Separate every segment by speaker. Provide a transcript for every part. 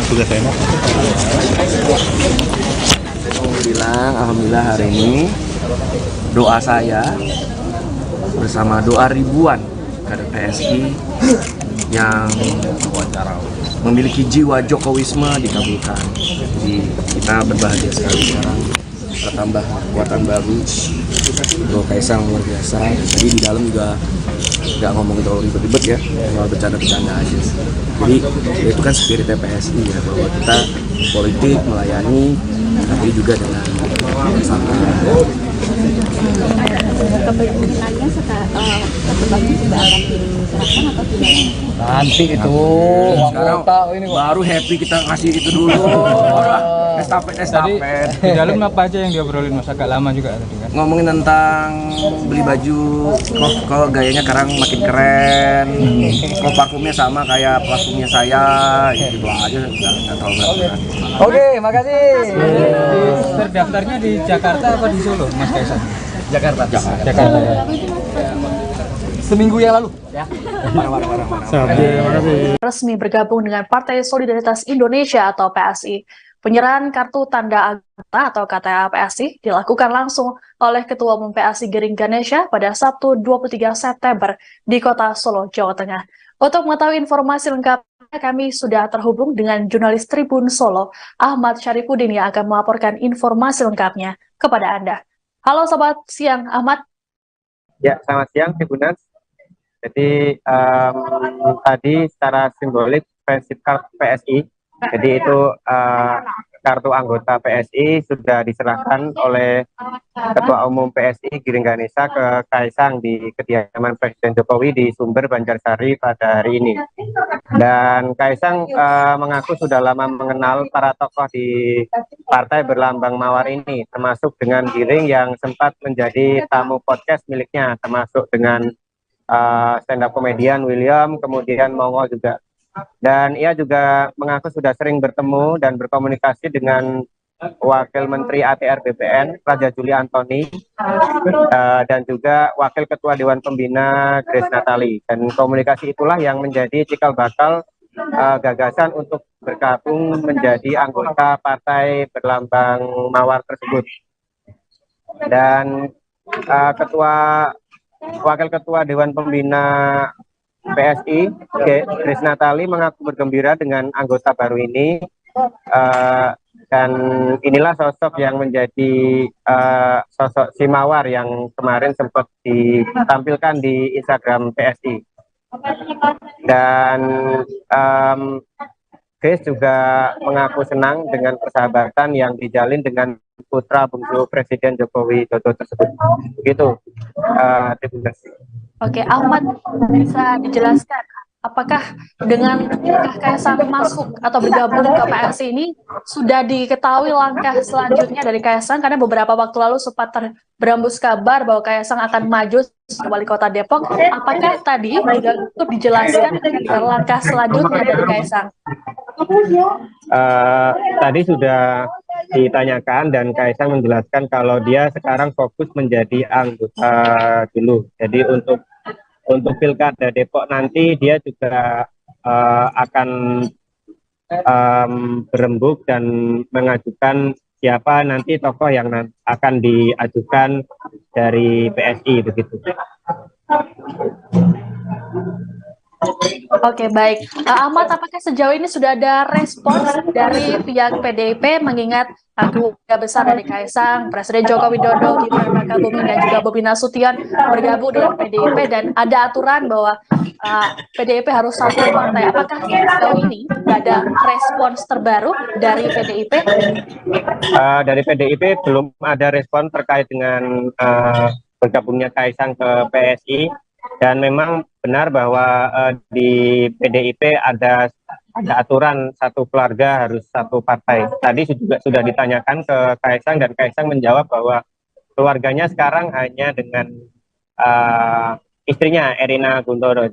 Speaker 1: sudah enak.
Speaker 2: Alhamdulillah hari ini doa saya bersama doa ribuan kader PSI yang memiliki jiwa Jokowisme dikabulkan. Jadi kita berbahagia sekali sekarang bertambah kekuatan baru. Bro Kaisang luar biasa. Jadi di dalam juga nggak ngomong terlalu ribet-ribet ya, cuma bercanda-bercanda aja. Jadi itu kan spirit PSI ya, bahwa kita politik melayani, tapi juga dengan santai.
Speaker 3: Kepemimpinannya sebagai sudah akan diserahkan atau tidak?
Speaker 4: Nanti itu
Speaker 2: Sekarang baru happy kita ngasih itu dulu. Estafet.
Speaker 4: di dalam apa aja yang diobrolin Mas, agak lama juga tadi kan.
Speaker 2: Ngomongin tentang beli baju, kok gayanya sekarang makin keren, kok parfumnya sama kayak parfumnya saya, gitu aja nggak terlalu berat.
Speaker 4: Oke, makasih. Terdaftarnya di Jakarta apa di Solo, Mas Kaisang?
Speaker 2: Jakarta ya.
Speaker 4: Seminggu yang lalu.
Speaker 2: Ya.
Speaker 5: Resmi bergabung dengan Partai Solidaritas Indonesia atau PSI. Penyerahan kartu tanda anggota atau KTA PSI dilakukan langsung oleh Ketua Umum PSI Giring Ganesha pada Sabtu 23 September di Kota Solo, Jawa Tengah. Untuk mengetahui informasi lengkapnya, kami sudah terhubung dengan jurnalis Tribun Solo, Ahmad Syarifuddin, yang akan melaporkan informasi lengkapnya kepada Anda. Halo Sobat Siang, Ahmad.
Speaker 6: Ya, selamat siang, Tribunas. Jadi tadi secara simbolik prinsip kartu PSI, jadi itu kartu anggota PSI sudah diserahkan oleh Ketua Umum PSI Giring Ganesha ke Kaisang di kediaman Presiden Jokowi di Sumber, Banjarsari pada hari ini. Dan Kaisang mengaku sudah lama mengenal para tokoh di partai berlambang mawar ini, termasuk dengan Giring yang sempat menjadi tamu podcast miliknya, termasuk dengan stand-up komedian William, kemudian Mongol juga. Dan ia juga mengaku sudah sering bertemu dan berkomunikasi dengan Wakil Menteri ATR BPN, Raja Juli Antoni, dan juga Wakil Ketua Dewan Pembina Grace Natali. Dan komunikasi itulah yang menjadi cikal bakal gagasan untuk bergabung menjadi anggota partai berlambang mawar tersebut. Dan Wakil Ketua Dewan Pembina PSI, Grace Natali, mengaku bergembira dengan anggota baru ini, dan inilah sosok yang menjadi sosok si Mawar yang kemarin sempat ditampilkan di Instagram PSI. Dan Grace juga mengaku senang dengan persahabatan yang dijalin dengan putra bungsu Presiden Joko Widodo tersebut. Begitu. Terima kasih.
Speaker 5: Oke, Ahmad, bisa dijelaskan apakah dengan Kaisang masuk atau bergabung ke PSI ini sudah diketahui langkah selanjutnya dari Kaisang, karena beberapa waktu lalu sempat berembus kabar bahwa Kaisang akan maju sebagai wali kota Depok. Apakah tadi juga cukup dijelaskan langkah selanjutnya dari Kaisang?
Speaker 6: Tadi sudah ditanyakan dan Kaisang menjelaskan kalau dia sekarang fokus menjadi anggota dulu. Jadi untuk Pilkada Depok nanti dia juga akan berembuk dan mengajukan siapa nanti tokoh yang akan diajukan dari PSI begitu.
Speaker 5: Oke, baik. Ahmad, apakah sejauh ini sudah ada respons dari pihak PDIP mengingat keluarga besar dari Kaisang, Presiden Joko Widodo, Gibran Rakabuming, dan juga Bobi Nasution bergabung dengan PDIP, dan ada aturan bahwa PDIP harus satu partai. Apakah sejauh ini ada respons terbaru dari PDIP?
Speaker 6: Dari PDIP belum ada respon terkait dengan bergabungnya Kaisang ke PSI. Dan memang benar bahwa di PDIP ada aturan satu keluarga harus satu partai. Tadi juga sudah ditanyakan ke Kaisang dan Kaisang menjawab bahwa keluarganya sekarang hanya dengan istrinya Erina Guntoro,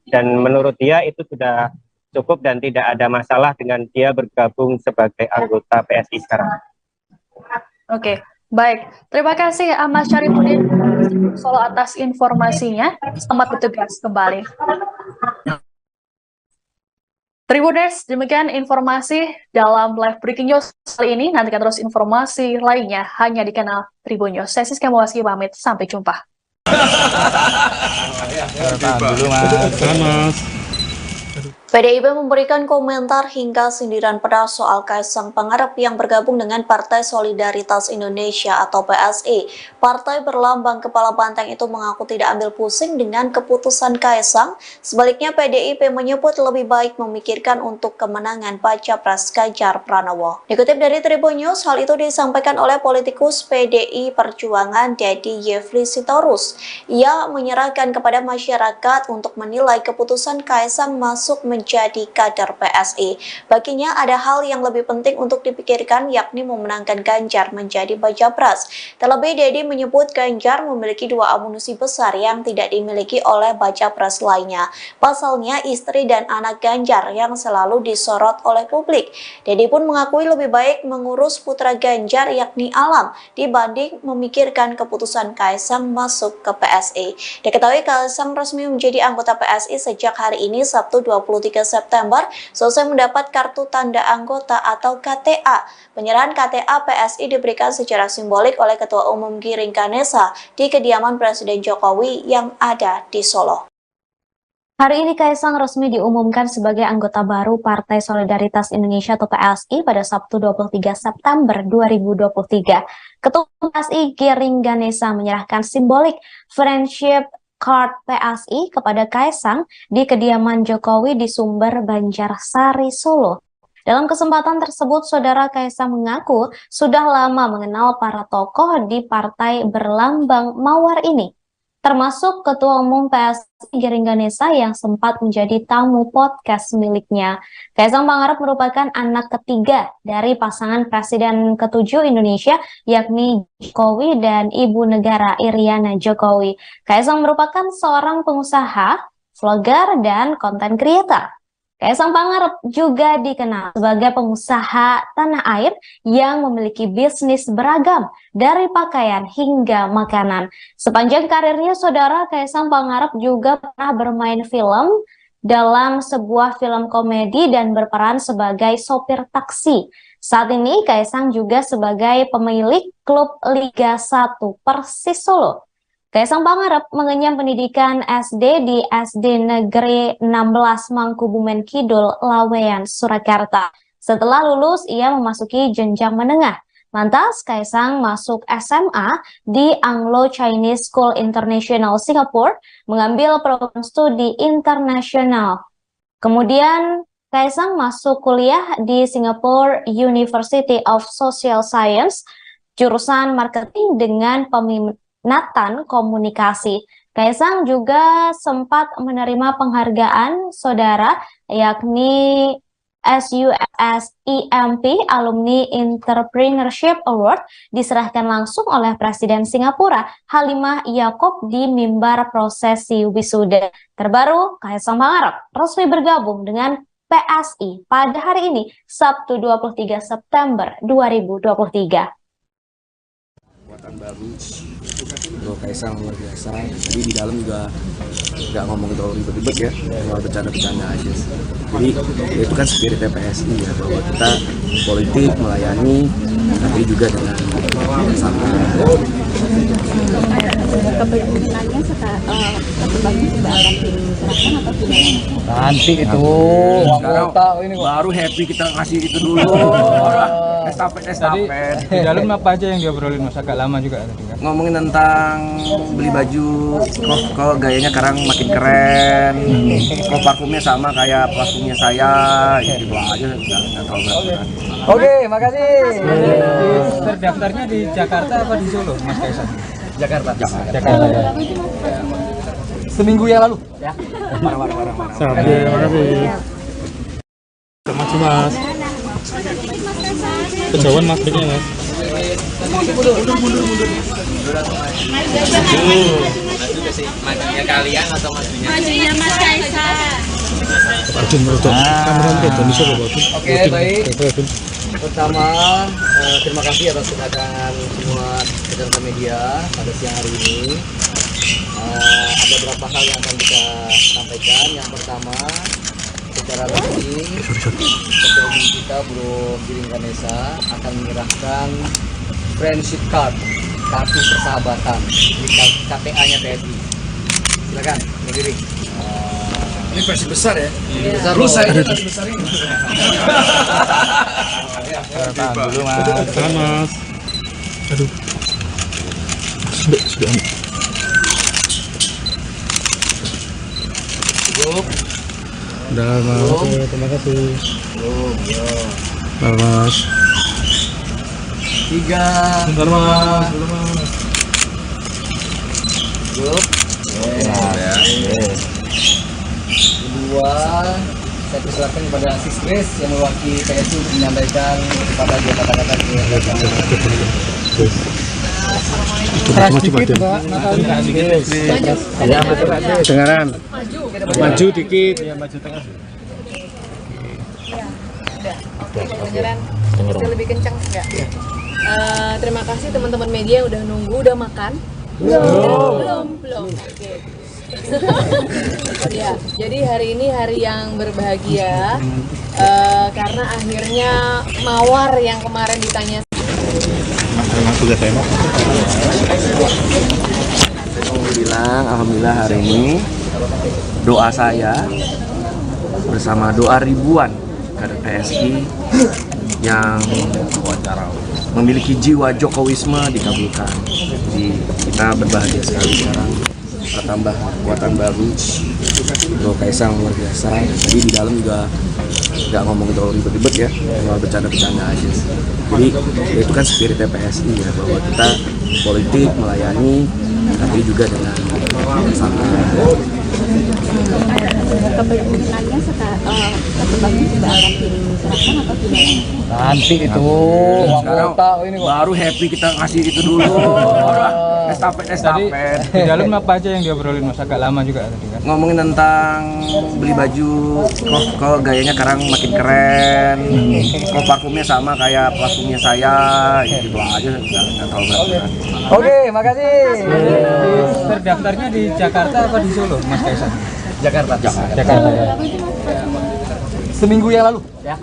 Speaker 6: dan menurut dia itu sudah cukup dan tidak ada masalah dengan dia bergabung sebagai anggota PSI sekarang.
Speaker 5: Oke. Baik, terima kasih Ahmad Syarifuddin Solo atas informasinya. Selamat bertugas kembali. Tribuners, demikian informasi dalam live breaking news kali ini. Nantikan terus informasi lainnya hanya di kanal Tribun News. Saya Siska Mawaski pamit, sampai jumpa.
Speaker 4: Dulu Mas.
Speaker 1: PDIP memberikan komentar hingga sindiran pedas soal Kaisang Pangarep yang bergabung dengan Partai Solidaritas Indonesia atau PSI. Partai berlambang kepala banteng itu mengaku tidak ambil pusing dengan keputusan Kaisang. Sebaliknya PDIP menyebut lebih baik memikirkan untuk kemenangan baca pres Ganjar Pranowo. Dikutip dari Tribun News, hal itu disampaikan oleh politikus PDI Perjuangan Dedi Yefli Sitorus. Ia menyerahkan kepada masyarakat untuk menilai keputusan Kaisang masuk menjadi kader PSI. Baginya ada hal yang lebih penting untuk dipikirkan, yakni memenangkan Ganjar menjadi baca pres. Terlebih Dedi menyebut Ganjar memiliki dua amunisi besar yang tidak dimiliki oleh baca pres lainnya. Pasalnya istri dan anak Ganjar yang selalu disorot oleh publik. Dedi pun mengakui lebih baik mengurus putra Ganjar yakni Alam dibanding memikirkan keputusan Kaisang masuk ke PSI. Diketahui Kaisang resmi menjadi anggota PSI sejak hari ini Sabtu 23 September selesai mendapat kartu tanda anggota atau KTA. Penyerahan KTA PSI diberikan secara simbolik oleh Ketua Umum Giring Ganesa di kediaman Presiden Jokowi yang ada di Solo.
Speaker 7: Hari ini Kaisang resmi diumumkan sebagai anggota baru Partai Solidaritas Indonesia atau PSI pada Sabtu 23 September 2023. Ketua PSI Giring Ganesa menyerahkan simbolik friendship card PSI kepada Kaisang di kediaman Jokowi di Sumber, Banjarsari, Solo. Dalam kesempatan tersebut, Saudara Kaisang mengaku sudah lama mengenal para tokoh di partai berlambang mawar ini, termasuk Ketua Umum PSI Giring Ganesa yang sempat menjadi tamu podcast miliknya. Kaisang Pangarep merupakan anak ketiga dari pasangan Presiden ke-7 Indonesia, yakni Jokowi dan Ibu Negara Iriana Jokowi. Kaisang merupakan seorang pengusaha, vlogger, dan konten creator. Kaisang Pangarep juga dikenal sebagai pengusaha tanah air yang memiliki bisnis beragam dari pakaian hingga makanan. Sepanjang karirnya, Saudara, Kaisang Pangarep juga pernah bermain film dalam sebuah film komedi dan berperan sebagai sopir taksi. Saat ini Kaisang juga sebagai pemilik klub Liga 1 Persis Solo. Kaisang Pangarep mengenyam pendidikan SD di SD Negeri 16 Mangkubumen Kidul, Laweyan, Surakarta. Setelah lulus, ia memasuki jenjang menengah. Lantas, Kaisang masuk SMA di Anglo-Chinese School International Singapore, mengambil program studi internasional. Kemudian, Kaisang masuk kuliah di Singapore University of Social Science, jurusan marketing dengan peminatan komunikasi. Kaisang juga sempat menerima penghargaan, Saudara, yakni SUSEMP Alumni Entrepreneurship Award diserahkan langsung oleh Presiden Singapura Halimah Yaakob di mimbar prosesi wisuda. Terbaru, Kaisang Pangarep resmi bergabung dengan PSI pada hari ini, Sabtu 23 September 2023.
Speaker 2: Buatan baru untuk Kaisang luar biasa. Jadi di dalam juga nggak ngomong terlalu ribet-ribet ya, cuma bercanda-bercanda aja. Jadi itu kan spirit PSI ya, bahwa kita politik melayani, tapi juga dengan santai.
Speaker 3: Kepemimpinannya keterbangnya sudah akan diserahkan atau gimana?
Speaker 4: Nanti itu anggota ini kok.
Speaker 2: Baru happy kita ngasih itu dulu.
Speaker 4: Tadi di dalam apa aja yang diobrolin Mas? Agak lama juga tadi kan?
Speaker 2: Ngomongin tentang beli baju, kok gayanya sekarang makin keren, kok parfumnya sama kayak parfumnya saya, gitu aja, nggak terlalu berat.
Speaker 4: Oke, makasih. Terdaftarnya di Jakarta apa di Solo, Mas Kaisang?
Speaker 2: Jakarta.
Speaker 4: Jakarta ya. Seminggu yang lalu.
Speaker 2: Ya. Marah.
Speaker 4: Terima kasih.
Speaker 8: Makasih Mas. Kejauhan Mas breaknya Mas. Mundur.
Speaker 9: Majunya kalian atau majunya?
Speaker 3: Majunya Mas Kaisang.
Speaker 4: Oke, baik. Pertama, terima kasih atas kedatangan semua rekan media pada siang hari ini. Ada beberapa hal yang akan kita sampaikan. Yang pertama, secara resmi Ketua Umum kita Bro Giring Ganesha akan menyerahkan friendship card, kartu persahabatan di KTA-nya PSI. Silakan, Bro Giring.
Speaker 2: Ini versi besar ya?
Speaker 4: Besar
Speaker 2: Lu
Speaker 4: loh.
Speaker 2: saya versi besar ini.
Speaker 8: Tahan dulu mas. Tahan mas. Aduh. Sudah.
Speaker 4: Cukup.
Speaker 8: Udah mas. Oke, terima kasih. Bentar mas.
Speaker 4: 3.
Speaker 8: Bentar mas. Dulu mas.
Speaker 4: Cukup. Kedua, saya persilakan kepada Sis Grace yang mewakili PSI untuk menyampaikan kepada dia kata-kata
Speaker 8: Dengaran. Maju dikit.
Speaker 10: Bisa lebih kencang enggak? Terima kasih teman-teman media yang udah nunggu, udah makan? Belum. Oke. Ya, jadi hari ini hari yang berbahagia karena akhirnya Mawar yang kemarin ditanya
Speaker 2: Alhamdulillah hari ini doa saya bersama doa ribuan kader PSI yang memiliki jiwa Jokowisme dikabulkan. Jadi kita berbahagia sekali sekarang bertambah kekuatan baru. Bro Kaisang luar biasa. Jadi di dalam juga nggak ngomong terlalu ribet-ribet ya, cuma bercanda-bercanda aja. Jadi ya itu kan spirit PSI ya, bahwa kita politik melayani tapi juga dengan santai.
Speaker 3: Kepemimpinannya sebagai sudah akan diserahkan atau tidak?
Speaker 4: Nanti itu
Speaker 2: Sekarang baru happy kita ngasih itu dulu. Estafet.
Speaker 8: Di dalam apa aja yang diobrolin mas? Agak lama juga tadi kan?
Speaker 2: Ngomongin tentang beli baju, kok gayanya sekarang makin keren, kok parfumnya sama kayak parfumnya saya, gitu aja, nggak terlalu berat.
Speaker 4: Oke, makasih.
Speaker 8: Terdaftarnya di Jakarta apa di Solo mas Kaisang?
Speaker 4: Jakarta.
Speaker 8: Jakarta ya.
Speaker 4: Seminggu yang lalu ya.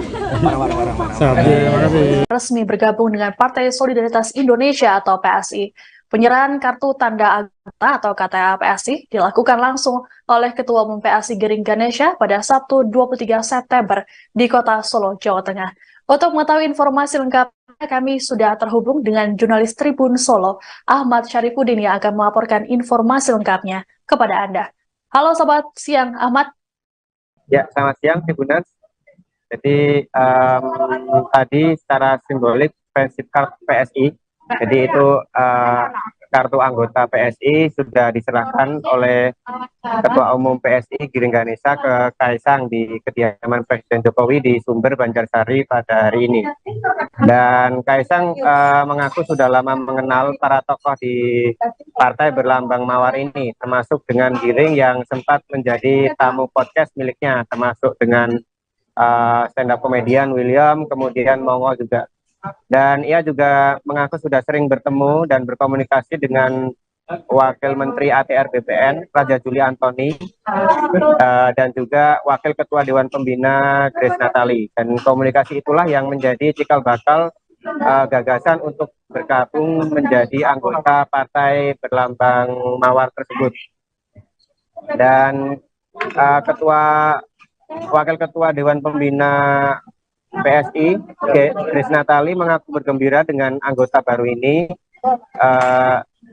Speaker 5: Resmi bergabung dengan Partai Solidaritas Indonesia atau PSI. Penyerahan kartu tanda anggota atau KTA PSI dilakukan langsung oleh Ketua Umum PSI Giring Ganesha pada Sabtu 23 September di Kota Solo, Jawa Tengah. Untuk mengetahui informasi lengkapnya, kami sudah terhubung dengan jurnalis Tribun Solo, Ahmad Syarifuddin yang akan melaporkan informasi lengkapnya kepada Anda. Halo Sobat Siang, Ahmad.
Speaker 6: Ya, selamat siang Tribuners. Jadi tadi secara simbolik friendship card PSI. Jadi itu kartu anggota PSI sudah diserahkan oleh Ketua Umum PSI Giring Ganesha ke Kaisang di kediaman Presiden Jokowi di Sumber, Banjarsari pada hari ini. Dan Kaisang mengaku sudah lama mengenal para tokoh di partai berlambang mawar ini, termasuk dengan Giring yang sempat menjadi tamu podcast miliknya, termasuk dengan stand up komedian William, kemudian Mongo juga. Dan ia juga mengaku sudah sering bertemu dan berkomunikasi dengan Wakil Menteri ATR BPN Raja Juli Antoni dan juga Wakil Ketua Dewan Pembina Grace Natali. Dan komunikasi itulah yang menjadi cikal bakal gagasan untuk bergabung menjadi anggota partai berlambang mawar tersebut. Dan Wakil Ketua Dewan Pembina PSI Grace Natali mengaku bergembira dengan anggota baru ini,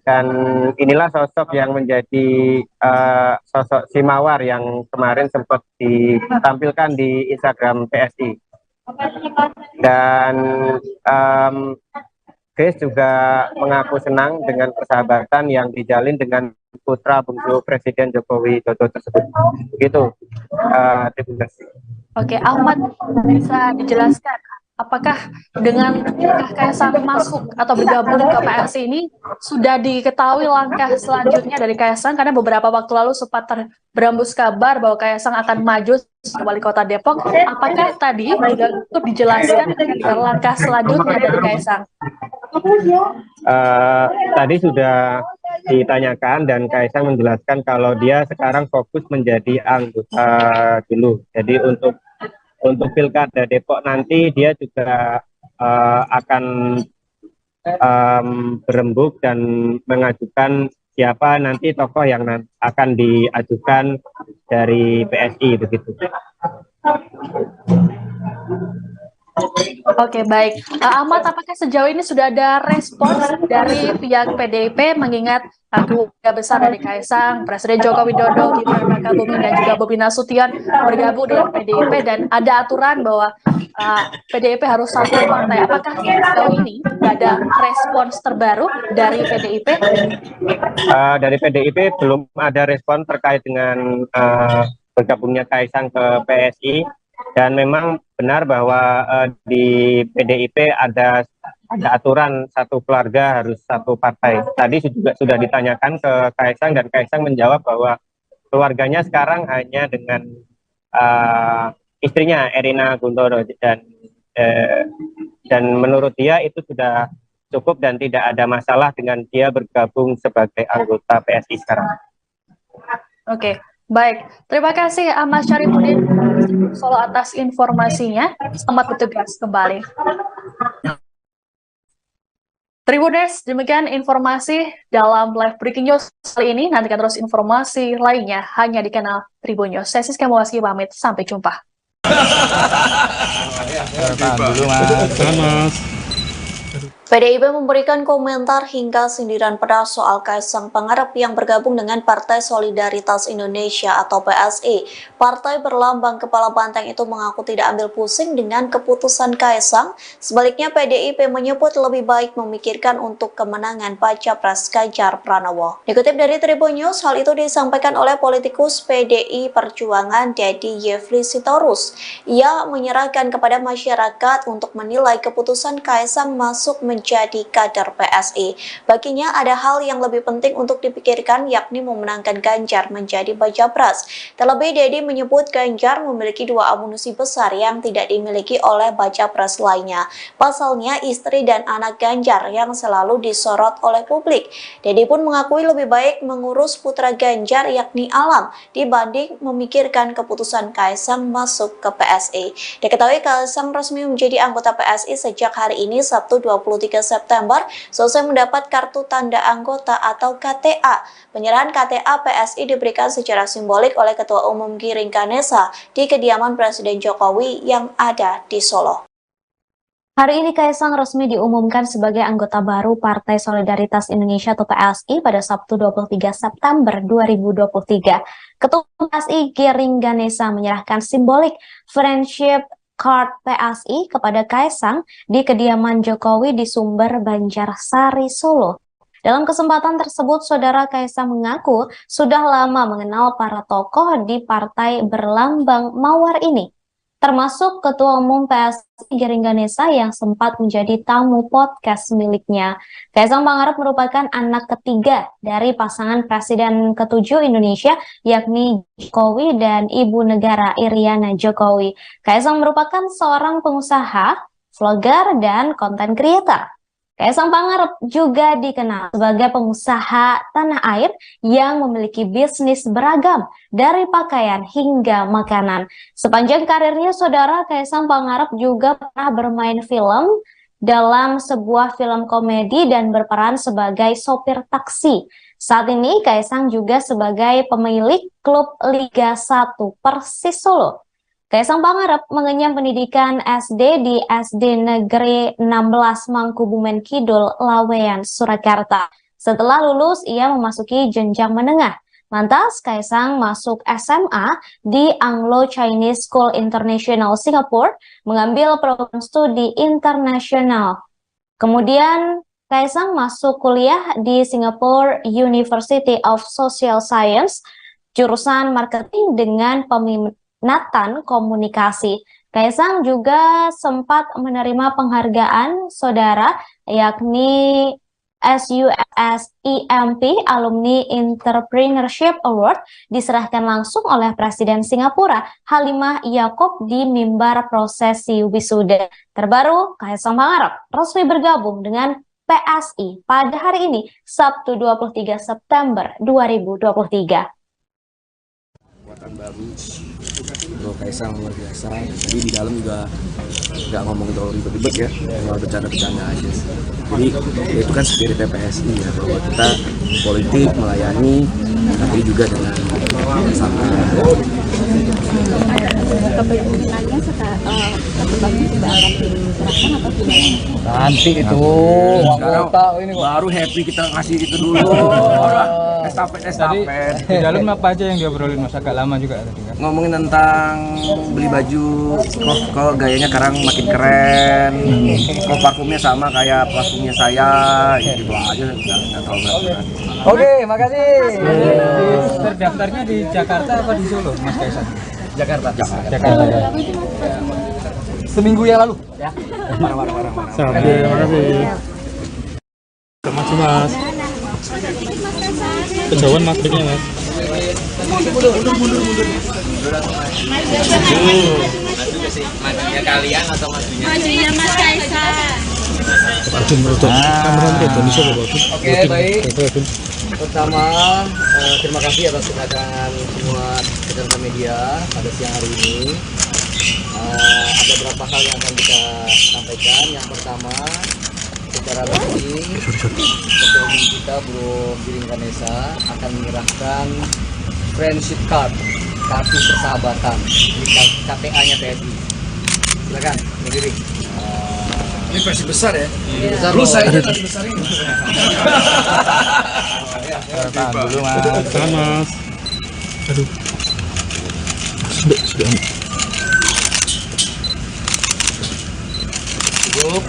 Speaker 6: dan inilah sosok yang menjadi sosok si mawar yang kemarin sempat ditampilkan di Instagram PSI. Dan Grace juga mengaku senang dengan persahabatan yang dijalin dengan putra bungsu Presiden Joko Widodo tersebut. Begitu. Terima kasih.
Speaker 5: Oke, Ahmad, bisa dijelaskan apakah dengan Kaisang masuk atau bergabung ke PSI ini sudah diketahui langkah selanjutnya dari Kaisang, karena beberapa waktu lalu sempat berhembus kabar bahwa Kaisang akan maju sebagai wali kota Depok. Apakah tadi juga cukup dijelaskan langkah selanjutnya dari Kaisang?
Speaker 6: Tadi sudah ditanyakan dan Kaisang menjelaskan kalau dia sekarang fokus menjadi anggota dulu. Jadi untuk Pilkada Depok nanti dia juga akan berembuk dan mengajukan siapa nanti tokoh yang akan diajukan dari PSI begitu.
Speaker 5: Oke, baik. Ahmad, apakah sejauh ini sudah ada respons dari pihak PDIP mengingat keluarga besar dari Kaisang, Presiden Joko Widodo, Gibran Rakabuming, dan juga Bobi Nasution bergabung dengan PDIP dan ada aturan bahwa PDIP harus satu partai. Apakah sejauh ini ada respons terbaru dari PDIP?
Speaker 6: Dari PDIP belum ada respon terkait dengan bergabungnya Kaisang ke PSI. Dan memang benar bahwa di PDIP ada aturan satu keluarga harus satu partai. Tadi juga sudah ditanyakan ke Kaisang dan Kaisang menjawab bahwa keluarganya sekarang hanya dengan istrinya Erina Guntoro dan menurut dia itu sudah cukup dan tidak ada masalah dengan dia bergabung sebagai anggota PSI sekarang.
Speaker 5: Oke. Baik, terima kasih Ahmad Syarifuddin Solo atas informasinya. Selamat bertugas kembali. Tribuners, demikian informasi dalam live breaking news kali ini. Nantikan terus informasi lainnya hanya di kanal Tribun News. Saya Siska Mawasgi pamit, sampai jumpa.
Speaker 1: PDIP memberikan komentar hingga sindiran pedas soal Kaisang Pangarep yang bergabung dengan Partai Solidaritas Indonesia atau PSI. Partai berlambang kepala banteng itu mengaku tidak ambil pusing dengan keputusan Kaisang. Sebaliknya PDIP menyebut lebih baik memikirkan untuk kemenangan Baca Pres Ganjar Pranowo. Dikutip dari Tribun News, hal itu disampaikan oleh politikus PDI Perjuangan Dedi Yefli Sitorus. Ia menyerahkan kepada masyarakat untuk menilai keputusan Kaisang masuk menjadi kader PSI. Baginya ada hal yang lebih penting untuk dipikirkan, yakni memenangkan Ganjar menjadi Baca Pres. Terlebih Dedi menyebut Ganjar memiliki dua amunisi besar yang tidak dimiliki oleh Baca Pres lainnya. Pasalnya istri dan anak Ganjar yang selalu disorot oleh publik. Dedi pun mengakui lebih baik mengurus putra Ganjar yakni Alam dibanding memikirkan keputusan Kaisang masuk ke PSI. Diketahui Kaisang resmi menjadi anggota PSI sejak hari ini Sabtu 23 September selesai mendapat kartu tanda anggota atau KTA. Penyerahan KTA PSI diberikan secara simbolik oleh Ketua Umum Giring Ganesa di kediaman Presiden Jokowi yang ada di Solo.
Speaker 7: Hari ini Kaisang resmi diumumkan sebagai anggota baru Partai Solidaritas Indonesia atau PSI pada Sabtu 23 September 2023. Ketua PSI Giring Ganesa menyerahkan simbolik friendship card PSI kepada Kaisang di kediaman Jokowi di Sumber Banjarsari, Solo. Dalam kesempatan tersebut, Saudara Kaisang mengaku sudah lama mengenal para tokoh di partai berlambang mawar ini, termasuk Ketua Umum PSI Giring Ganesa yang sempat menjadi tamu podcast miliknya. Kaisang Pangarep merupakan anak ketiga dari pasangan Presiden ke-7 Indonesia, yakni Jokowi dan Ibu Negara Iriana Jokowi. Kaisang merupakan seorang pengusaha, vlogger, dan content creator. Kaisang Pangarep juga dikenal sebagai pengusaha tanah air yang memiliki bisnis beragam dari pakaian hingga makanan. Sepanjang karirnya, Saudara, Kaisang Pangarep juga pernah bermain film dalam sebuah film komedi dan berperan sebagai sopir taksi. Saat ini Kaisang juga sebagai pemilik klub Liga 1 Persis Solo. Kaisang Pangarep mengenyam pendidikan SD di SD Negeri 16 Mangkubumen Kidul, Laweyan, Surakarta. Setelah lulus, ia memasuki jenjang menengah. Lantas, Kaisang masuk SMA di Anglo-Chinese School International Singapore, mengambil program studi internasional. Kemudian, Kaisang masuk kuliah di Singapore University of Social Science, jurusan marketing dengan peminatan komunikasi. Kaisang juga sempat menerima penghargaan, Saudara, yakni SUSEMP Alumni Entrepreneurship Award diserahkan langsung oleh Presiden Singapura Halimah Yacob di mimbar prosesi wisuda. Terbaru, Kaisang Pangarep resmi bergabung dengan PSI pada hari ini, Sabtu 23 September 2023.
Speaker 2: Kekuatan baru, Bro Kaisang luar biasa. Jadi di dalam juga nggak ngomong terlalu ribet-ribet ya, cuma bercanda-bercanda aja. Jadi itu kan spirit PSI ya, bahwa kita politik melayani, tapi juga dengan sama.
Speaker 3: Kepentingannya satu bagi sudah akan diserahkan atau gimana?
Speaker 4: Nanti itu
Speaker 2: Sekarang
Speaker 4: ini kok.
Speaker 2: baru happy kita ngasih itu dulu.
Speaker 8: Tadi
Speaker 2: Estafet.
Speaker 8: di dalam apa aja yang diobrolin Mas, agak lama juga tadi kan?
Speaker 2: Ngomongin tentang beli baju, kok gayanya sekarang makin keren, kok parfumnya sama kayak parfumnya saya, gitu aja, nggak terlalu berat.
Speaker 4: Oke, makasih.
Speaker 8: Terdaftarnya di Jakarta apa di Solo, Mas Kaisang?
Speaker 4: Jakarta.
Speaker 8: Jakarta ya.
Speaker 4: Seminggu yang lalu.
Speaker 2: Ya.
Speaker 8: Maju Mas. Kejauhan makriknya Mas.
Speaker 9: Majunya kalian atau majunya?
Speaker 3: Majunya Mas Kaisang.
Speaker 4: Oke, baik. Pertama, terima kasih atas kedatangan semua rekan media pada siang hari ini. Ada beberapa hal yang akan kita sampaikan. Yang pertama, secara resmi Ketua Umum kita Bro Giring Ganesha akan menyerahkan friendship card, kartu persahabatan di KTA-nya PSI. Silakan, Bro Giring.
Speaker 2: Ini versi besar ya?
Speaker 4: Besar
Speaker 2: Lu
Speaker 4: loh.
Speaker 2: saya versi besar ini.
Speaker 8: Tahan dulu Mas. Tahan Mas. Aduh. Sudah.
Speaker 4: Cukup.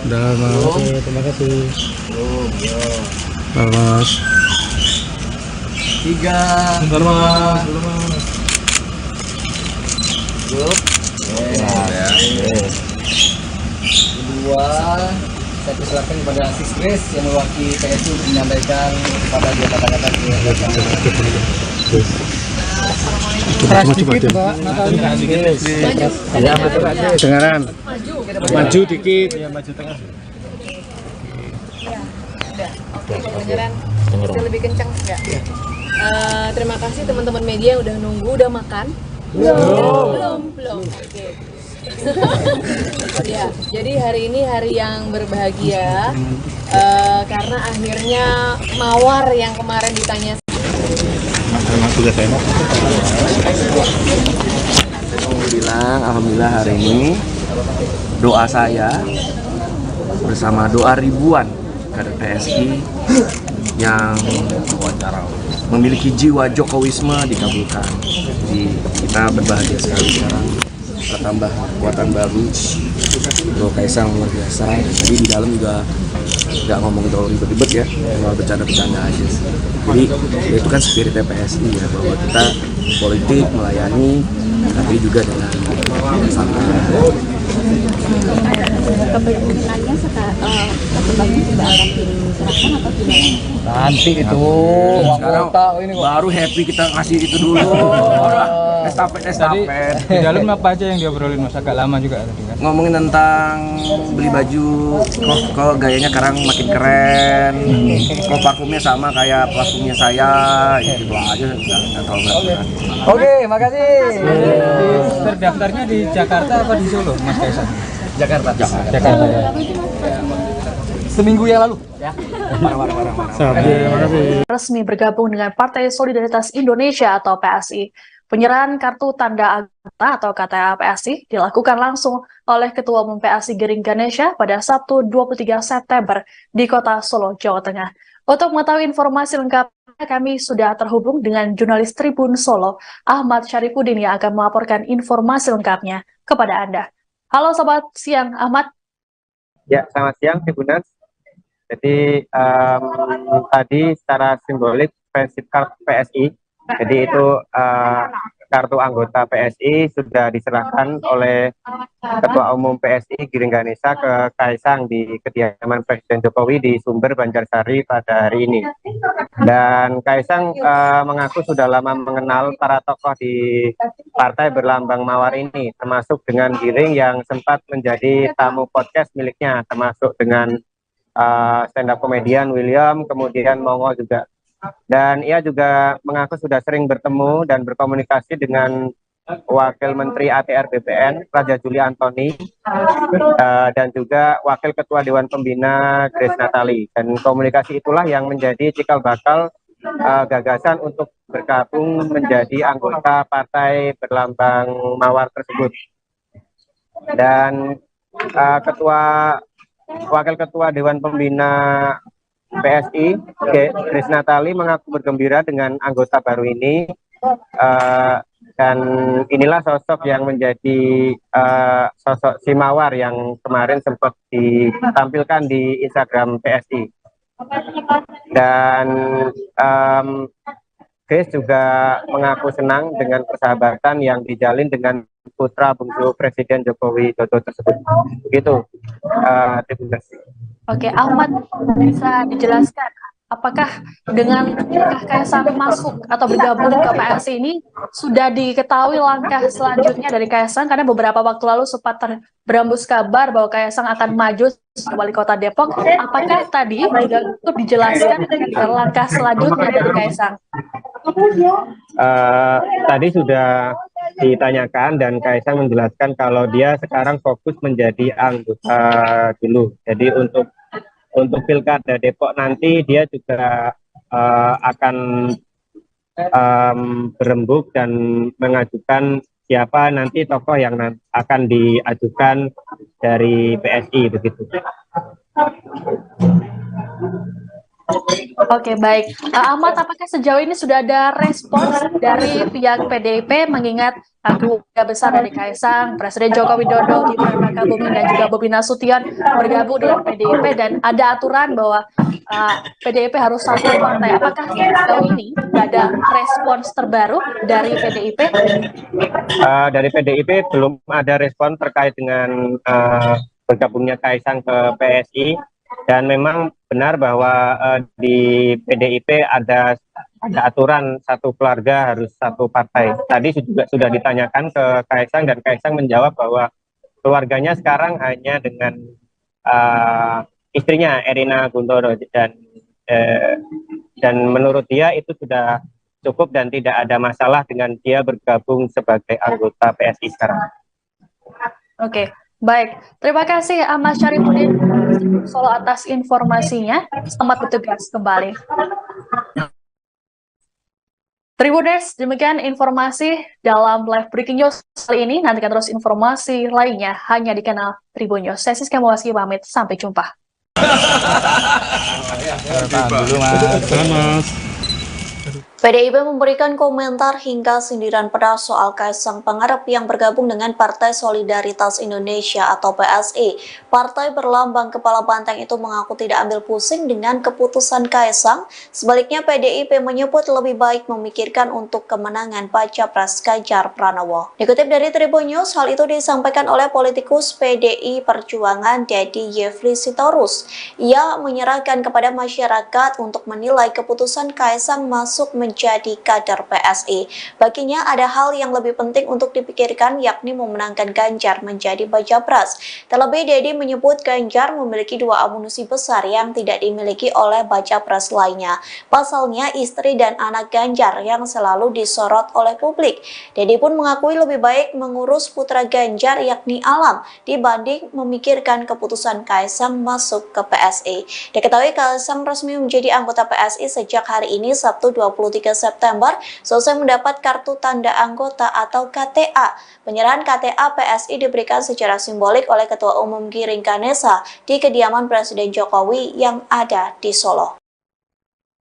Speaker 8: Udah Mas. Oke, terima kasih.
Speaker 4: Belum, yo.
Speaker 8: Mas.
Speaker 4: 3.
Speaker 8: Bentar Mas. Belum Mas.
Speaker 4: Cukup. Kedua, saya persilakan kepada Sis Grace yang mewakili PSI untuk menyampaikan kepada dia kata-kata
Speaker 6: Dengaran. Maju dikit.
Speaker 10: Kedengeran? Bisa lebih kencang nggak? Terima kasih teman-teman media yang udah nunggu, udah makan? Belum. Oke. Ya, jadi hari ini hari yang berbahagia karena akhirnya Mawar yang kemarin ditanya
Speaker 2: Alhamdulillah hari ini doa saya bersama doa ribuan kader PSI yang memiliki jiwa Jokowisme dikabulkan. Jadi kita berbahagia sekali sekarang. Kita tambah kekuatan baru, Bro Kaisang luar biasa. Jadi di dalam juga nggak ngomong terlalu ribet-ribet ya, cuma bercanda-bercanda aja. Jadi itu kan spirit PSI ya, bahwa kita politik melayani, tapi juga dengan sama.
Speaker 3: Kepentingannya satu bagi sudah akan diserahkan atau gimana?
Speaker 4: nanti itu
Speaker 2: Sekarang
Speaker 4: ini kok.
Speaker 2: baru happy kita ngasih itu dulu.
Speaker 8: Tadi
Speaker 2: Estafet.
Speaker 8: di dalam apa aja yang diobrolin Mas, agak lama juga tadi kan?
Speaker 2: Ngomongin tentang beli baju, kok gayanya sekarang makin keren, kok parfumnya sama kayak parfumnya saya, gitu aja, nggak terlalu berat.
Speaker 4: Oke, makasih.
Speaker 8: Terdaftarnya di Jakarta apa di Solo, Mas Kaisang?
Speaker 4: Jakarta.
Speaker 8: Jakarta ya.
Speaker 4: Seminggu yang lalu. Ya.
Speaker 8: Terima kasih.
Speaker 5: Resmi bergabung dengan Partai Solidaritas Indonesia atau PSI. Penyerahan kartu tanda anggota atau KTA PSI dilakukan langsung oleh Ketua Umum PSI Giring Ganesha pada Sabtu 23 September di Kota Solo, Jawa Tengah. Untuk mengetahui informasi lengkapnya, kami sudah terhubung dengan jurnalis Tribun Solo, Ahmad Syarifuddin, yang akan melaporkan informasi lengkapnya kepada Anda. Halo Sobat Siang, Ahmad.
Speaker 6: Ya, selamat siang Tribuners. Jadi tadi secara simbolik friendship card PSI, jadi itu kartu anggota PSI sudah diserahkan oleh Ketua Umum PSI Giring Ganesha ke Kaisang di kediaman Presiden Jokowi di Sumber, Banjarsari pada hari ini. Dan Kaisang mengaku sudah lama mengenal para tokoh di partai berlambang mawar ini, termasuk dengan Giring yang sempat menjadi tamu podcast miliknya, termasuk dengan stand up comedian William, kemudian Mongol juga. Dan ia juga mengaku sudah sering bertemu dan berkomunikasi dengan Wakil Menteri ATR BPN Raja Juli Antoni dan juga Wakil Ketua Dewan Pembina Grace Natali. Dan komunikasi itulah yang menjadi cikal bakal gagasan untuk bergabung menjadi anggota partai berlambang mawar tersebut. Dan Wakil Ketua Dewan Pembina PSI Grace Natali mengaku bergembira dengan anggota baru ini. Dan inilah sosok yang menjadi sosok si Mawar yang kemarin sempat ditampilkan di Instagram PSI. Dan Grace juga mengaku senang dengan persahabatan yang dijalin dengan putra bungsu Presiden Joko Widodo tersebut. Begitu.
Speaker 5: Oke, Ahmad, bisa dijelaskan apakah dengan Kaisang masuk atau bergabung ke PSI ini sudah diketahui langkah selanjutnya dari Kaisang, karena beberapa waktu lalu sempat berembus kabar bahwa Kaisang akan maju sebagai wali kota Depok. Apakah tadi juga cukup dijelaskan langkah selanjutnya dari Kaisang?
Speaker 6: Tadi sudah ditanyakan dan Kaisang menjelaskan kalau dia sekarang fokus menjadi anggota dulu. Jadi untuk Pilkada Depok nanti dia juga akan berembuk dan mengajukan siapa nanti tokoh yang akan diajukan dari PSI begitu.
Speaker 5: Oke, baik. Ahmad, apakah sejauh ini sudah ada respons dari pihak PDIP mengingat keluarga besar dari Kaisang, Presiden Joko Widodo, Gibran Rakabuming, dan juga Bobi Nasution bergabung dengan PDIP, dan ada aturan bahwa PDIP harus satu partai. Apakah sejauh ini ada respons terbaru dari PDIP?
Speaker 6: Dari PDIP belum ada respon terkait dengan bergabungnya Kaisang ke PSI. Dan memang benar bahwa di PDIP ada aturan satu keluarga harus satu partai. Tadi juga sudah ditanyakan ke Kaisang dan Kaisang menjawab bahwa keluarganya sekarang hanya dengan istrinya Erina Guntoro dan menurut dia itu sudah cukup dan tidak ada masalah dengan dia bergabung sebagai anggota PSI sekarang.
Speaker 5: Oke. Baik, terima kasih Ahmad Syarifuddin Solo atas informasinya. Selamat bertugas kembali. Tribuners, demikian informasi dalam live breaking news kali ini. Nantikan terus informasi lainnya hanya di kanal Tribun News. Saya Siska Mawasgi pamit, sampai jumpa.
Speaker 1: PDIP memberikan komentar hingga sindiran pedas soal Kaisang Pangarep yang bergabung dengan Partai Solidaritas Indonesia atau PSI. Partai berlambang kepala banteng itu mengaku tidak ambil pusing dengan keputusan Kaisang. Sebaliknya PDIP menyebut lebih baik memikirkan untuk kemenangan baca pres Ganjar Pranowo. Dikutip dari Tribun News, hal itu disampaikan oleh politikus PDI Perjuangan Dedi Yefri Sitorus. Ia menyerahkan kepada masyarakat untuk menilai keputusan Kaisang masuk menjadi kader PSI. Baginya ada hal yang lebih penting untuk dipikirkan, yakni memenangkan Ganjar menjadi baca pres. Terlebih Dedi menyebut Ganjar memiliki dua amunisi besar yang tidak dimiliki oleh baca pres lainnya. Pasalnya istri dan anak Ganjar yang selalu disorot oleh publik. Dedi pun mengakui lebih baik mengurus putra Ganjar yakni Alam dibanding memikirkan keputusan Kaisang masuk ke PSI. Diketahui Kaisang resmi menjadi anggota PSI sejak hari ini Sabtu 23 September selesai mendapat kartu tanda anggota atau KTA. Penyerahan KTA PSI diberikan secara simbolik oleh Ketua Umum Giring Ganesa di kediaman Presiden Jokowi yang ada di Solo.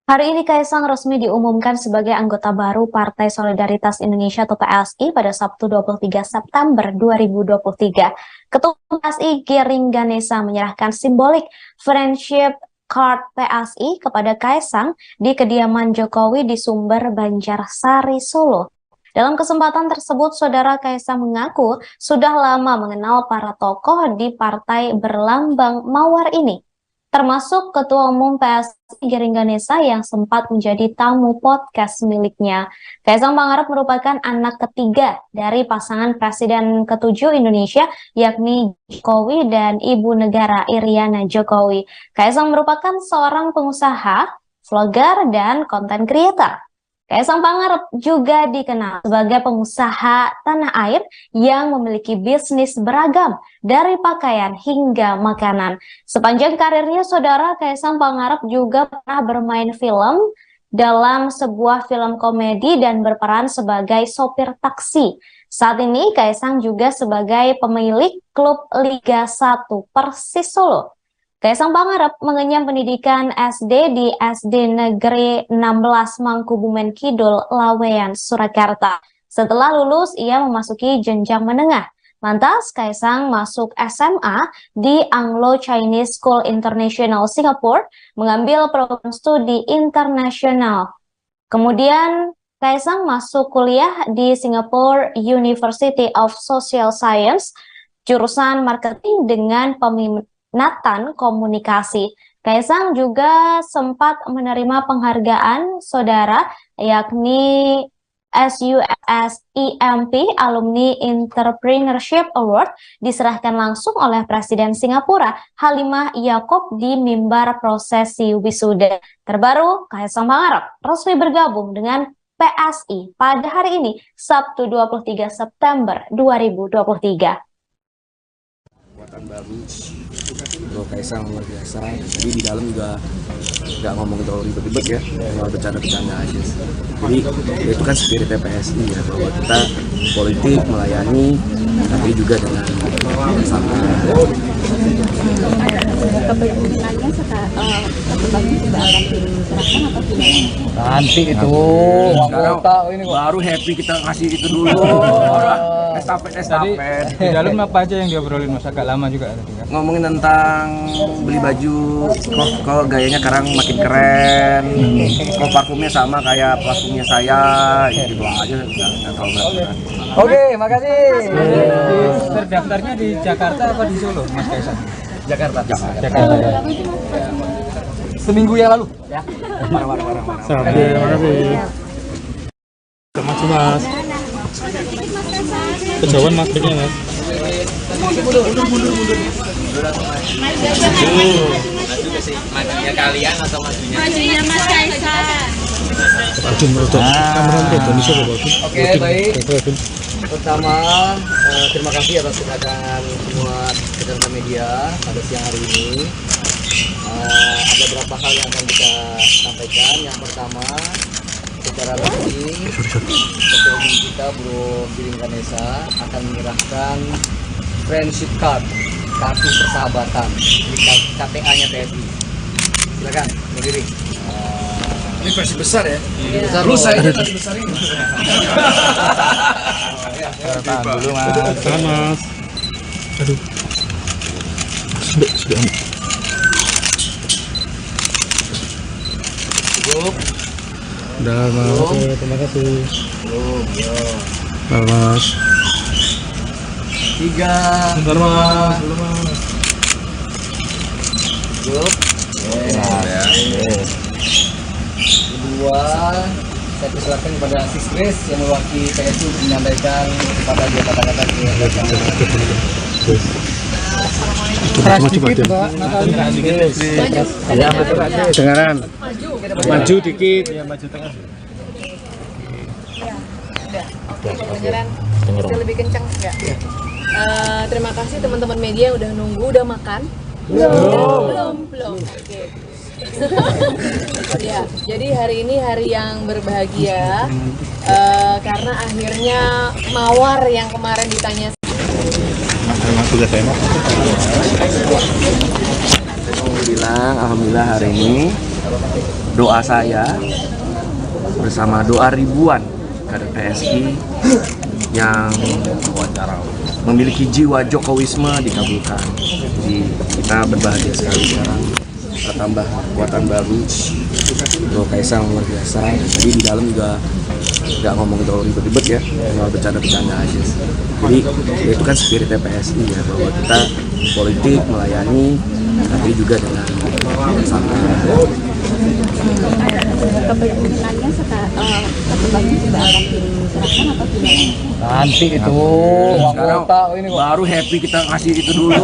Speaker 7: Hari ini Kaisang resmi diumumkan sebagai anggota baru Partai Solidaritas Indonesia atau PSI pada Sabtu 23 September 2023. Ketua PSI Giring Ganesa menyerahkan simbolik friendship card PSI kepada Kaisang di kediaman Jokowi di Sumber, Banjarsari, Solo. Dalam kesempatan tersebut, Saudara Kaisang mengaku sudah lama mengenal para tokoh di partai berlambang mawar ini. termasuk Ketua Umum PSI Giring Ganesa yang sempat menjadi tamu podcast miliknya. Kaisang Pangarep merupakan anak ketiga dari pasangan Presiden ke-7 Indonesia, yakni Jokowi dan Ibu Negara Iriana Jokowi. Kaisang merupakan seorang pengusaha, vlogger, dan konten creator. Kaisang Pangarep juga dikenal sebagai pengusaha tanah air yang memiliki bisnis beragam dari pakaian hingga makanan. Sepanjang karirnya, saudara, Kaisang Pangarep juga pernah bermain film dalam sebuah film komedi dan berperan sebagai sopir taksi. Saat ini Kaisang juga sebagai pemilik klub Liga 1 Persis Solo. Kaisang Pangarep mengenyam pendidikan SD di SD Negeri 16 Mangkubumen Kidul, Laweyan, Surakarta. Setelah lulus, ia memasuki jenjang menengah. Lantas, Kaisang masuk SMA di Anglo-Chinese School International Singapore, mengambil program studi internasional. Kemudian, Kaisang masuk kuliah di Singapore University of Social Science, jurusan marketing dengan peminatan komunikasi. Kaisang juga sempat menerima penghargaan, saudara, yakni SUSEMP Alumni Entrepreneurship Award, diserahkan langsung oleh Presiden Singapura Halimah Yaakob di mimbar prosesi wisuda. Terbaru, Kaisang Pangarep resmi bergabung dengan PSI pada hari ini, Sabtu 23 September 2023.
Speaker 2: Buatan baru, Bro Kaisang luar biasa. Jadi di dalam juga nggak ngomong terlalu ribet-ribet ya, cuma bercanda-bercanda aja. Jadi itu kan spirit PSI ya, bahwa kita politik melayani, tapi juga dengan sama.
Speaker 3: Kepemimpinannya sebagai sudah akan diserahkan atau gimana?
Speaker 4: Nanti itu
Speaker 2: ini baru happy kita ngasih itu dulu. Estafet.
Speaker 8: Di dalam apa aja yang diobrolin, Mas? Agak lama juga tadi kan?
Speaker 2: Ngomongin tentang beli baju, kok gayanya sekarang makin keren, kok parfumnya sama kayak parfumnya saya, gitu aja, nggak terlalu berat.
Speaker 4: Oke, makasih.
Speaker 8: Terdaftarnya di Jakarta apa di Solo, Mas Kaisang?
Speaker 4: Jakarta.
Speaker 8: Jakarta.
Speaker 4: Seminggu yang lalu. Ya.
Speaker 8: Terima kasih. Terima Mas. Kejauhan Mas, breaknya Mas.
Speaker 9: Mundur. Maju ke sini. Majunya kalian atau majunya?
Speaker 3: Majunya Mas Kaisang.
Speaker 4: Oke, baik. Pertama, terima kasih atas kedatangan semua rekan media pada siang hari ini. Ada beberapa hal yang akan kita sampaikan. Yang pertama, secara resmi Ketua Umum kita Bro Giring Ganesa akan menyerahkan friendship card, kartu persahabatan di KTA-nya PSI. Silakan, Bro Giring.
Speaker 2: Ini versi besar ya?
Speaker 4: Besar
Speaker 2: Lu saya versi besar ini.
Speaker 8: Tahan dulu Mas. Tahan Mas. Aduh. Sudah.
Speaker 4: Cukup.
Speaker 8: Udah Mas. Oke, terima kasih. Bentar Mas.
Speaker 4: 3.
Speaker 8: Bentar Mas. Dulu Mas.
Speaker 4: Cukup. Kedua, saya persilakan kepada Sis Grace yang mewakili PSI untuk menyampaikan kepada dia kata-kata
Speaker 8: Dengaran. Maju dikit. Ya, maju tengah.
Speaker 10: Dengeran bisa lebih kencang nggak? Terima kasih teman-teman media yang udah nunggu, udah makan? Belum. Oke. Ya, jadi hari ini hari yang berbahagia karena akhirnya mawar yang kemarin ditanya.
Speaker 2: Alhamdulillah hari ini doa saya bersama doa ribuan kader PSI yang memiliki jiwa Jokowisme dikabulkan. Jadi kita berbahagia sekali sekarang, bertambah kekuatan baru. Bro Kaisang luar biasa. Jadi di dalam juga nggak ngomong terlalu ribet-ribet ya, cuma bercanda-bercanda aja. Jadi itu kan spirit PSI ya, bahwa kita politik melayani, tapi juga dengan sampai
Speaker 3: Kepemimpinannya kedepannya juga akan diserahkan atau gimana?
Speaker 4: Nanti itu
Speaker 2: sekarang
Speaker 4: ini kok.
Speaker 2: baru happy kita ngasih itu dulu.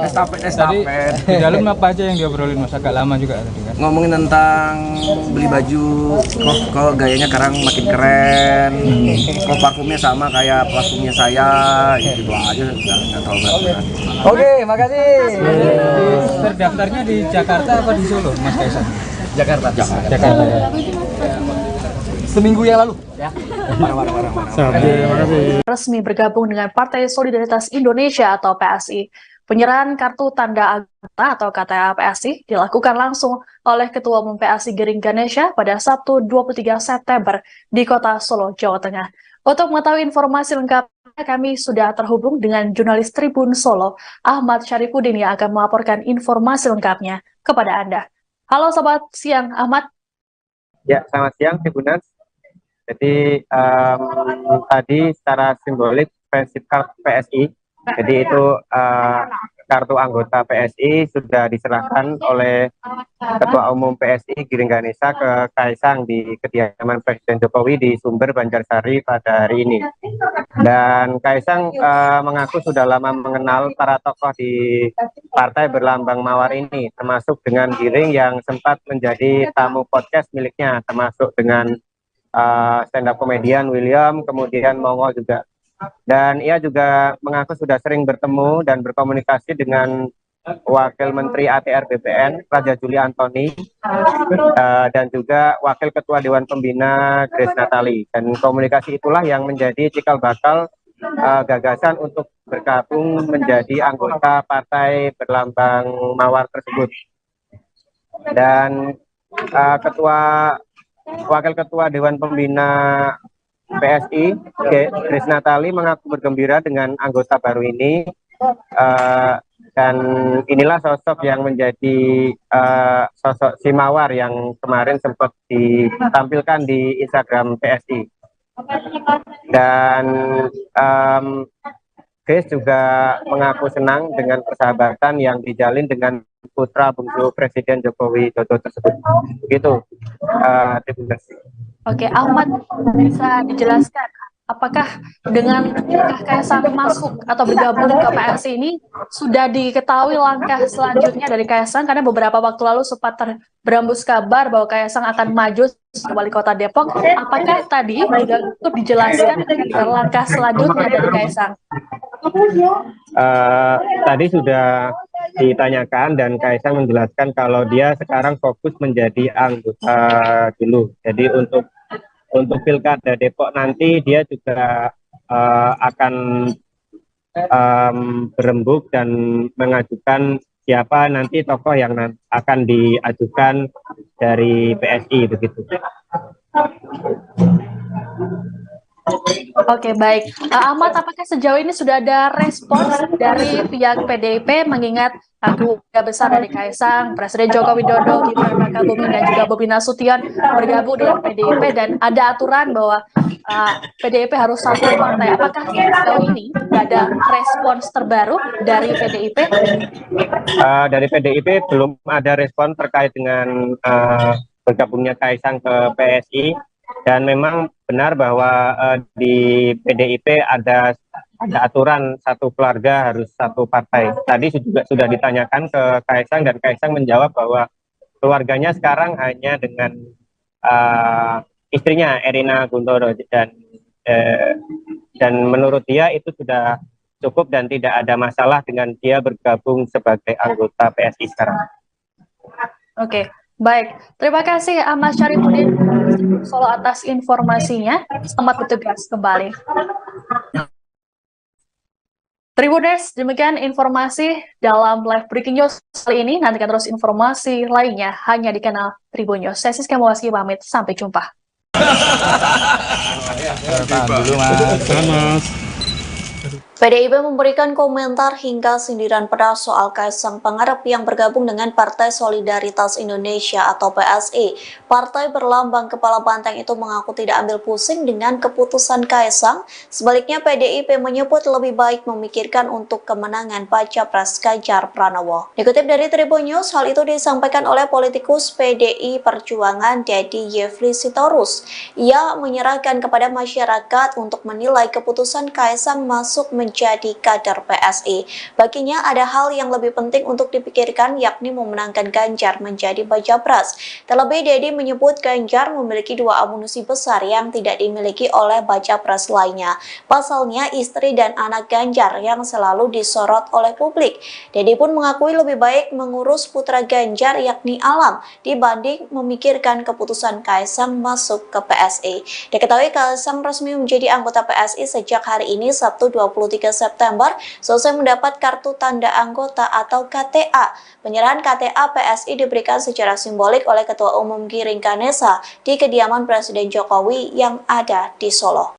Speaker 8: Tadi
Speaker 2: Estafet.
Speaker 8: di dalam apa aja yang diobrolin Mas? Agak lama juga tadi kan.
Speaker 2: Ngomongin tentang beli baju, kok gayanya sekarang makin keren, kok parfumnya sama kayak parfumnya saya, gitu aja nggak tahu banget.
Speaker 4: Oke, makasih.
Speaker 8: Terdaftarnya di Jakarta apa di Solo, Mas Kaisang?
Speaker 4: Jakarta.
Speaker 8: Jakarta ya.
Speaker 4: Seminggu yang lalu. Ya.
Speaker 5: Resmi bergabung dengan Partai Solidaritas Indonesia atau PSI. Penyerahan kartu tanda anggota atau KTA PSI dilakukan langsung oleh Ketua Umum PSI Giring Ganesha pada Sabtu 23 September di Kota Solo, Jawa Tengah. Untuk mengetahui informasi lengkapnya, kami sudah terhubung dengan jurnalis Tribun Solo, Ahmad Syarifuddin, yang akan melaporkan informasi lengkapnya kepada Anda. Halo selamat siang, Ahmad.
Speaker 6: Ya, selamat siang, Tribunas. Jadi tadi secara simbolik Friendship Card PSI, jadi itu kartu anggota PSI sudah diserahkan oleh Ketua Umum PSI Giring Ganesha ke Kaisang di kediaman Presiden Jokowi di Sumber, Banjarsari pada hari ini. Dan Kaisang mengaku sudah lama mengenal para tokoh di partai berlambang mawar ini, termasuk dengan Giring yang sempat menjadi tamu podcast miliknya, termasuk dengan stand-up komedian William, kemudian Mongol juga. Dan ia juga mengaku sudah sering bertemu dan berkomunikasi dengan Wakil Menteri ATR BPN, Raja Juli Antoni, dan juga Wakil Ketua Dewan Pembina Grace Natali. Dan komunikasi itulah yang menjadi cikal bakal gagasan untuk bergabung menjadi anggota partai berlambang mawar tersebut. Dan Wakil Ketua Dewan Pembina PSI, Grace Natali, mengaku bergembira dengan anggota baru ini, dan inilah sosok yang menjadi sosok si Mawar yang kemarin sempat ditampilkan di Instagram PSI. Dan Grace juga mengaku senang dengan persahabatan yang dijalin dengan putra bungsu Presiden Joko Widodo tersebut. Begitu. Terima kasih.
Speaker 5: Oke, Ahmad, bisa dijelaskan apakah dengan Kaisang masuk atau bergabung ke PSI ini sudah diketahui langkah selanjutnya dari Kaisang, karena beberapa waktu lalu sempat berembus kabar bahwa Kaisang akan maju sebagai wali kota Depok. Apakah tadi juga ikut dijelaskan langkah selanjutnya dari Kaisang?
Speaker 6: Tadi sudah ditanyakan dan Kaisang menjelaskan kalau dia sekarang fokus menjadi anggota dulu. Jadi untuk Pilkada Depok nanti dia juga akan berembuk dan mengajukan siapa nanti tokoh yang akan diajukan dari PSI begitu.
Speaker 5: Oke, baik. Ahmad, apakah sejauh ini sudah ada respons dari pihak PDIP mengingat keluarga besar dari Kaisang, Presiden Joko Widodo, Gibran Rakabuming, dan juga Bobi Nasution bergabung dengan PDIP, dan ada aturan bahwa PDIP harus satu partai. Apakah sejauh ini ada respons terbaru dari PDIP?
Speaker 6: Dari PDIP belum ada respon terkait dengan bergabungnya Kaisang ke PSI. Dan memang benar bahwa di PDIP ada aturan satu keluarga harus satu partai. Tadi juga sudah ditanyakan ke Kaisang dan Kaisang menjawab bahwa keluarganya sekarang hanya dengan istrinya Erina Guntoro, dan menurut dia itu sudah cukup dan tidak ada masalah dengan dia bergabung sebagai anggota PSI sekarang.
Speaker 5: Oke. Baik, terima kasih Ahmad Syarifuddin Solo atas informasinya. Selamat bertugas kembali. Tribuners, demikian informasi dalam live breaking news kali ini. Nantikan terus informasi lainnya hanya di kanal Tribun News. Saya Siska Mawaski pamit, sampai jumpa.
Speaker 8: Dulu, Mas.
Speaker 1: PDIP memberikan komentar hingga sindiran pedas soal Kaisang Pangarep yang bergabung dengan Partai Solidaritas Indonesia atau PSI. Partai berlambang kepala banteng itu mengaku tidak ambil pusing dengan keputusan Kaisang. Sebaliknya PDIP menyebut lebih baik memikirkan untuk kemenangan baca pres Ganjar Pranowo. Dikutip dari Tribun News, hal itu disampaikan oleh politikus PDI Perjuangan Deddy Yefli Sitorus. Ia menyerahkan kepada masyarakat untuk menilai keputusan Kaisang masuk menjadi kader PSI. Baginya ada hal yang lebih penting untuk dipikirkan, yakni memenangkan Ganjar menjadi baca pres. Terlebih Deddy menyebut Ganjar memiliki dua amunisi besar yang tidak dimiliki oleh baca pres lainnya. Pasalnya istri dan anak Ganjar yang selalu disorot oleh publik. Deddy pun mengakui lebih baik mengurus putra Ganjar yakni Alam dibanding memikirkan keputusan Kaisang masuk ke PSI. Diketahui Kaisang resmi menjadi anggota PSI sejak hari ini Sabtu 23 September selesai mendapat kartu tanda anggota atau KTA. Penyerahan KTA PSI diberikan secara simbolik oleh Ketua Umum Giring Ganesa di kediaman Presiden Jokowi yang ada di Solo.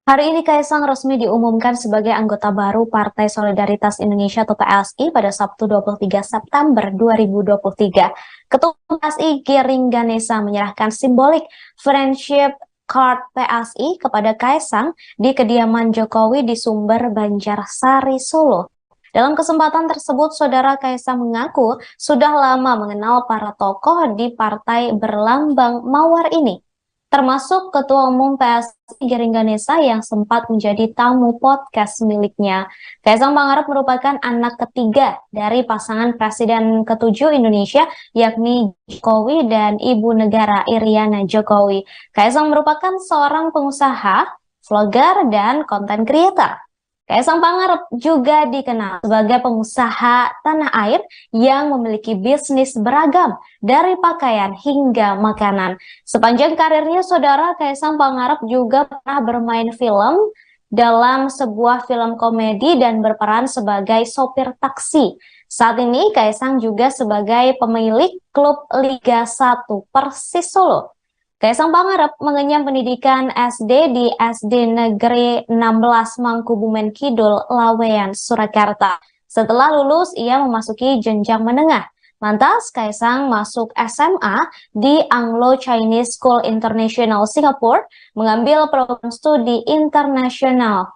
Speaker 7: Hari ini Kaisang resmi diumumkan sebagai anggota baru Partai Solidaritas Indonesia atau PSI pada Sabtu 23 September 2023. Ketua PSI Giring Ganesa menyerahkan simbolik friendship card PSI kepada Kaisang di kediaman Jokowi di Sumber Banjarsari, Solo. Dalam kesempatan tersebut, Saudara Kaisang mengaku sudah lama mengenal para tokoh di partai berlambang mawar ini, termasuk Ketua Umum PSI Giring Ganesa yang sempat menjadi tamu podcast miliknya. Kaisang Pangarep merupakan anak ketiga dari pasangan Presiden ke-7 Indonesia, yakni Jokowi dan Ibu Negara Iriana Jokowi. Kaisang merupakan seorang pengusaha, vlogger, dan content creator. Kaisang Pangarep juga dikenal sebagai pengusaha tanah air yang memiliki bisnis beragam dari pakaian hingga makanan. Sepanjang karirnya, Saudara, Kaisang Pangarep juga pernah bermain film dalam sebuah film komedi dan berperan sebagai sopir taksi. Saat ini Kaisang juga sebagai pemilik klub Liga 1 Persis Solo. Kaisang Pangarep mengenyam pendidikan SD di SD Negeri 16 Mangkubumen Kidul, Laweyan, Surakarta. Setelah lulus, ia memasuki jenjang menengah. Lantas, Kaisang masuk SMA di Anglo-Chinese School International Singapore, mengambil program studi internasional.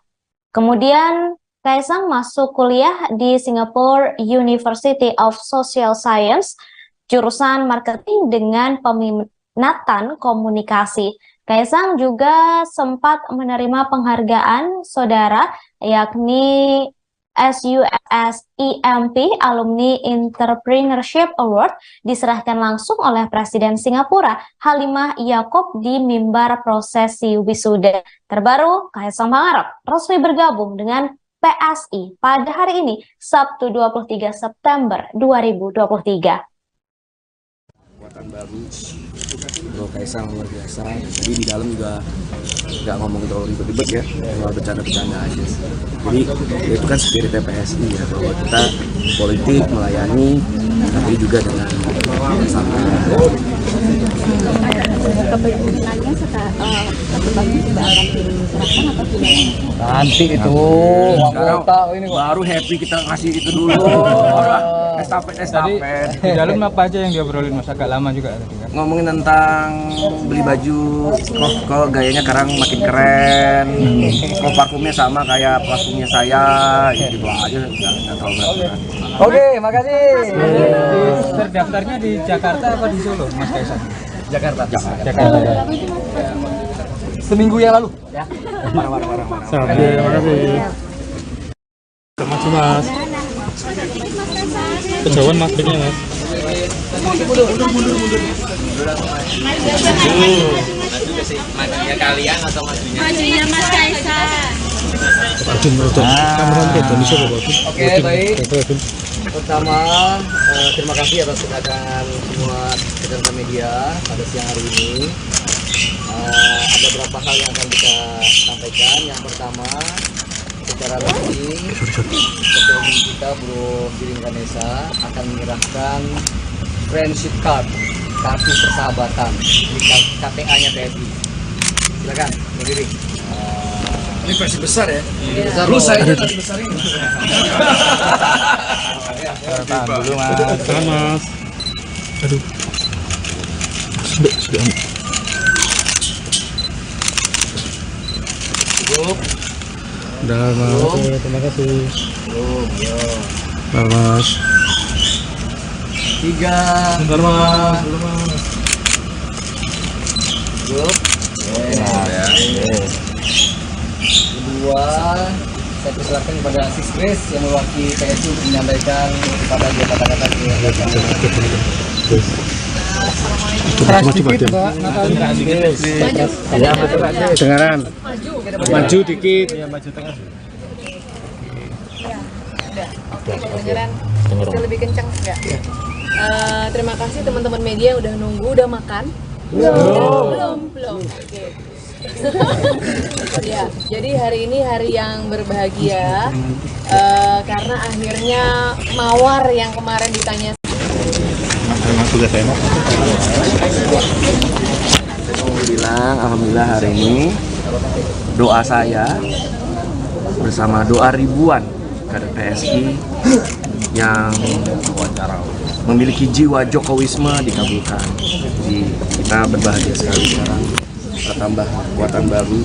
Speaker 7: Kemudian, Kaisang masuk kuliah di Singapore University of Social Science, jurusan marketing dengan peminatan komunikasi. Kaisang juga sempat menerima penghargaan, Saudara, yakni SUSEMP Alumni Entrepreneurship Award diserahkan langsung oleh Presiden Singapura Halimah Yaakob di mimbar prosesi wisuda. Terbaru, Kaisang Pangarep resmi bergabung dengan PSI pada hari ini, Sabtu 23 September 2023.
Speaker 2: Kekuatan baru, Bro Kaisang luar biasa. Jadi di dalam juga nggak ngomong terlalu ribet-ribet ya, cuma bercanda-bercanda aja. Jadi ya itu kan spirit PSI ya, bahwa kita politik melayani, tapi juga dengan santai.
Speaker 3: Kepentingannya satu bagi tidak akan diserahkan atau tidak?
Speaker 4: Nanti itu
Speaker 2: Sekarang baru happy kita ngasih itu dulu. Estafet.
Speaker 8: Di dalam apa aja yang diobrolin, Mas? Agak lama juga tadi kan?
Speaker 2: Ngomongin tentang beli baju, kok gayanya sekarang makin keren, kok parfumnya sama kayak parfumnya saya, gitu aja, nggak terlalu berat.
Speaker 4: Oke, makasih.
Speaker 8: Terdaftarnya di Jakarta apa di Solo, Mas Kaisang?
Speaker 4: Jakarta.
Speaker 8: Jakarta.
Speaker 4: Seminggu yang lalu. Ya.
Speaker 2: Marah.
Speaker 8: Terima kasih.
Speaker 11: Maju Mas. Kejauhan maksudnya Mas.
Speaker 9: Mundur. Majunya kalian atau majunya
Speaker 3: Mas Kaisang.
Speaker 4: Oke, baik. Pertama, terima kasih atas kedatangan semua rekan media pada siang hari ini. Ada beberapa hal yang akan kita sampaikan. Yang pertama, secara resmi Ketua Umum kita Bro Giring Ganesa akan menyerahkan friendship card, kartu persahabatan di KTA-nya PSI. Silakan, Bro Giring.
Speaker 2: Ini versi besar ya.
Speaker 4: Besar
Speaker 2: Lu
Speaker 4: loh.
Speaker 2: saya versi besar ini.
Speaker 11: Tahan dulu mas. Tahan mas. Aduh. Sudah.
Speaker 4: Cukup.
Speaker 11: Udah mas. Oke, terima kasih.
Speaker 4: Belum, yo.
Speaker 11: Nah, mas.
Speaker 4: 3.
Speaker 11: Bentar mas. Dulu mas.
Speaker 4: Cukup. Kedua, saya persilakan kepada Sis Grace yang mewakili PSU untuk menyampaikan kepada dia kata-kata
Speaker 11: Keras dikit Pak. Dengaran. Maju dikit. Ya maju tengah.
Speaker 10: Kedengeran? Bisa lebih kencang nggak? Terima kasih teman-teman media yang udah nunggu, udah makan? Belum. Oke. Ya, jadi hari ini hari yang berbahagia karena akhirnya Mawar yang kemarin ditanya.
Speaker 2: Alhamdulillah hari ini doa saya bersama doa ribuan kader PSI yang memiliki jiwa Jokowisme dikabulkan. Jadi kita berbahagia sekali sekarang, bertambah kekuatan baru.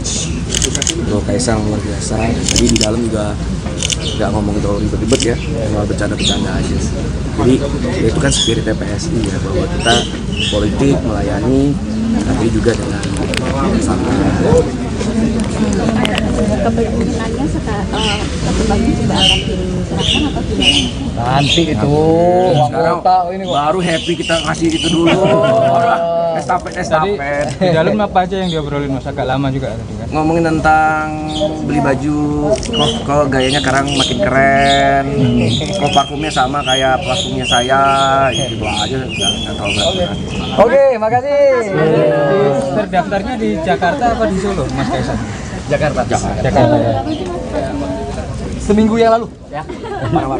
Speaker 2: Bro Kaisang luar biasa. Jadi di dalam juga nggak ngomong terlalu ribet-ribet ya, cuma bercanda-bercanda aja. Jadi itu kan spirit PSI ya, bahwa kita politik melayani, tapi juga dengan
Speaker 3: Kepemimpinannya satu bagi sudah akan diserahkan atau gimana?
Speaker 4: nanti itu
Speaker 2: sekarang
Speaker 4: ini
Speaker 2: baru happy kita ngasih itu dulu. Estafet.
Speaker 8: Di dalam apa aja yang diobrolin mas? Agak lama juga tadi kan?
Speaker 2: Ngomongin tentang beli baju, kok gayanya sekarang makin keren, kok parfumnya sama kayak parfumnya saya, gitu aja nggak tahu berapa.
Speaker 4: Oke, makasih.
Speaker 8: Terdaftarnya di Jakarta apa di Solo mas Kaisang?
Speaker 4: Jakarta.
Speaker 8: Jakarta ya.
Speaker 4: Seminggu yang lalu ya.
Speaker 11: Terima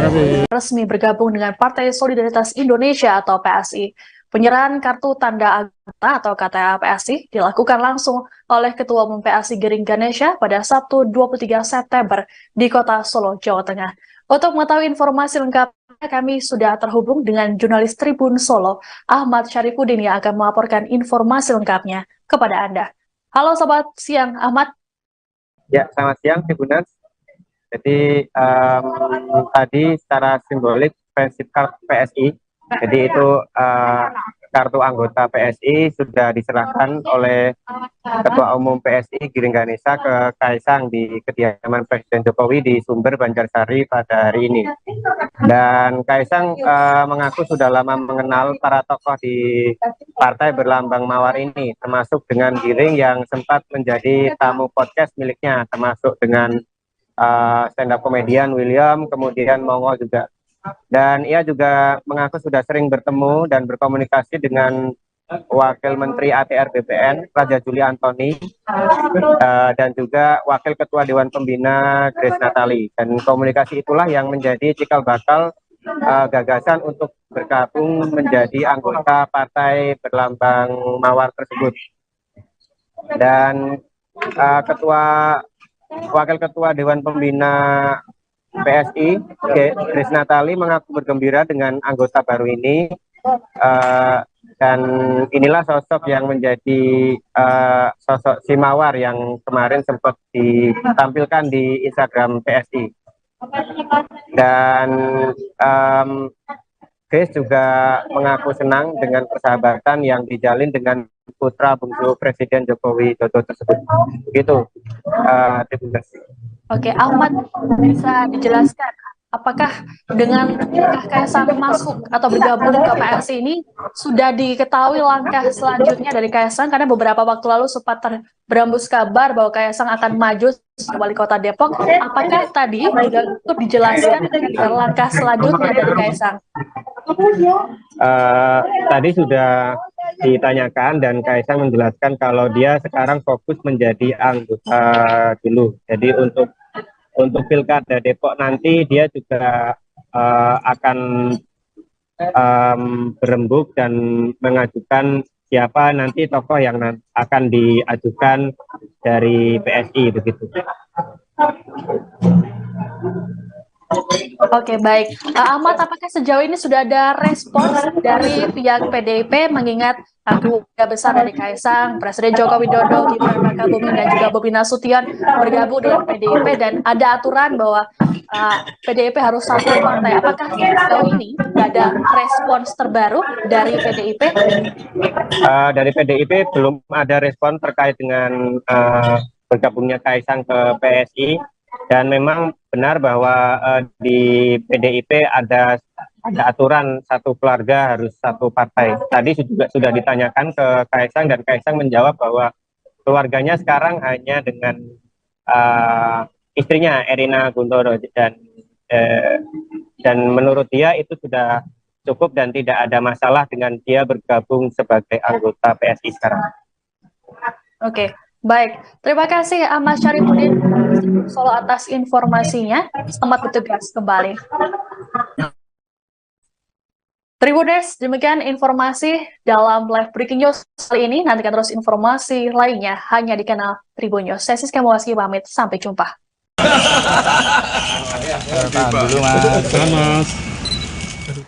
Speaker 11: kasih.
Speaker 5: Resmi bergabung dengan Partai Solidaritas Indonesia atau PSI. Penyerahan kartu tanda anggota atau KTA PSI dilakukan langsung oleh Ketua Umum PSI Giring Ganesha pada Sabtu 23 September di Kota Solo, Jawa Tengah. Untuk mengetahui informasi lengkapnya, kami sudah terhubung dengan jurnalis Tribun Solo, Ahmad Syarifuddin yang akan melaporkan informasi lengkapnya kepada Anda. Halo Sobat Siang, Ahmad.
Speaker 6: Ya, selamat siang Tribuners. Jadi tadi secara simbolik friendship card PSI, jadi itu kartu anggota PSI sudah diserahkan oleh Ketua Umum PSI Giring Ganesha ke Kaisang di kediaman Presiden Jokowi di Sumber, Banjarsari pada hari ini. Dan Kaisang mengaku sudah lama mengenal para tokoh di partai berlambang mawar ini, termasuk dengan Giring yang sempat menjadi tamu podcast miliknya, termasuk dengan stand up komedian William, kemudian Mongol juga. Dan ia juga mengaku sudah sering bertemu dan berkomunikasi dengan Wakil Menteri ATR BPN Raja Juli Antoni dan juga Wakil Ketua Dewan Pembina Grace Natali. Dan komunikasi itulah yang menjadi cikal bakal gagasan untuk bergabung menjadi anggota partai berlambang mawar tersebut. Dan Wakil Ketua Dewan Pembina PSI, Grace Natali, mengaku bergembira dengan anggota baru ini, dan inilah sosok yang menjadi sosok si mawar yang kemarin sempat ditampilkan di Instagram PSI. Dan Grace juga mengaku senang dengan persahabatan yang dijalin dengan putra bungsu Presiden Joko Widodo tersebut. Begitu.
Speaker 5: Oke, Ahmad, bisa dijelaskan apakah dengan Kaisang masuk atau bergabung ke PSI ini sudah diketahui langkah selanjutnya dari Kaisang, karena beberapa waktu lalu sempat berembus kabar bahwa Kaisang akan maju sebagai wali kota Depok. Apakah tadi juga cukup dijelaskan langkah selanjutnya dari Kaisang?
Speaker 6: Tadi sudah ditanyakan dan Kaisang menjelaskan kalau dia sekarang fokus menjadi anggota dulu. Jadi untuk Pilkada Depok nanti dia juga akan berembuk dan mengajukan siapa nanti tokoh yang akan diajukan dari PSI begitu.
Speaker 5: Oke, baik. Ahmad, apakah sejauh ini sudah ada respons dari pihak PDIP mengingat keluarga besar dari Kaisang, Presiden Joko Widodo, Gibran Rakabuming, dan juga Bobi Nasution bergabung dengan PDIP dan ada aturan bahwa PDIP harus satu partai. Apakah sejauh ini ada respons terbaru dari PDIP?
Speaker 6: Dari PDIP belum ada respon terkait dengan bergabungnya Kaisang ke PSI. Dan memang benar bahwa di PDIP ada aturan satu keluarga harus satu partai. Tadi juga sudah ditanyakan ke Kaisang dan Kaisang menjawab bahwa keluarganya sekarang hanya dengan istrinya Erina Guntoro dan menurut dia itu sudah cukup dan tidak ada masalah dengan dia bergabung sebagai anggota PSI sekarang.
Speaker 5: Oke. Baik, terima kasih Ahmad Syarifuddin Solo atas informasinya. Selamat bertugas kembali. Tribuners, demikian informasi dalam live breaking news kali ini. Nantikan terus informasi lainnya hanya di kanal Tribun News. Saya Siska Mawaski pamit, sampai jumpa.
Speaker 11: Dulu Mas.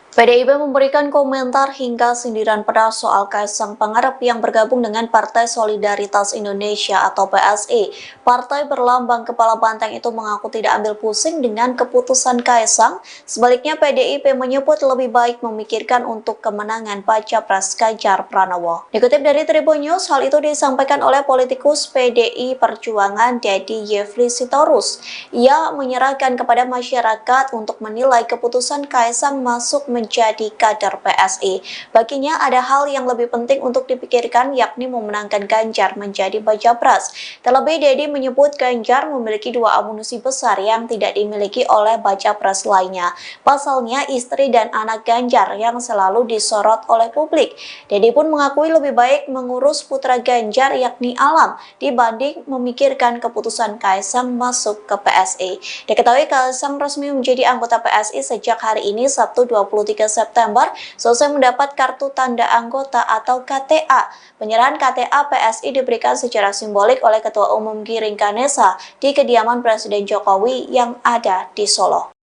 Speaker 1: PDIP memberikan komentar hingga sindiran pedas soal Kaisang Pangarep yang bergabung dengan Partai Solidaritas Indonesia atau PSI. Partai berlambang kepala banteng itu mengaku tidak ambil pusing dengan keputusan Kaisang. Sebaliknya PDIP menyebut lebih baik memikirkan untuk kemenangan baca pres Ganjar Pranowo. Dikutip dari Tribun News, hal itu disampaikan oleh politikus PDI Perjuangan Dedi Yefli Sitorus. Ia menyerahkan kepada masyarakat untuk menilai keputusan Kaisang masuk menjadi kader PSI. Baginya ada hal yang lebih penting untuk dipikirkan, yakni memenangkan Ganjar menjadi baca pres. Terlebih Dedi menyebut Ganjar memiliki dua amunisi besar yang tidak dimiliki oleh baca pres lainnya. Pasalnya istri dan anak Ganjar yang selalu disorot oleh publik. Dedi pun mengakui lebih baik mengurus putra Ganjar yakni Alam dibanding memikirkan keputusan Kaisang masuk ke PSI. Diketahui Kaisang resmi menjadi anggota PSI sejak hari ini Sabtu 23 September selesai mendapat kartu tanda anggota atau KTA. Penyerahan KTA PSI diberikan secara simbolik oleh Ketua Umum Giring Ganesa di kediaman Presiden Jokowi yang ada di Solo.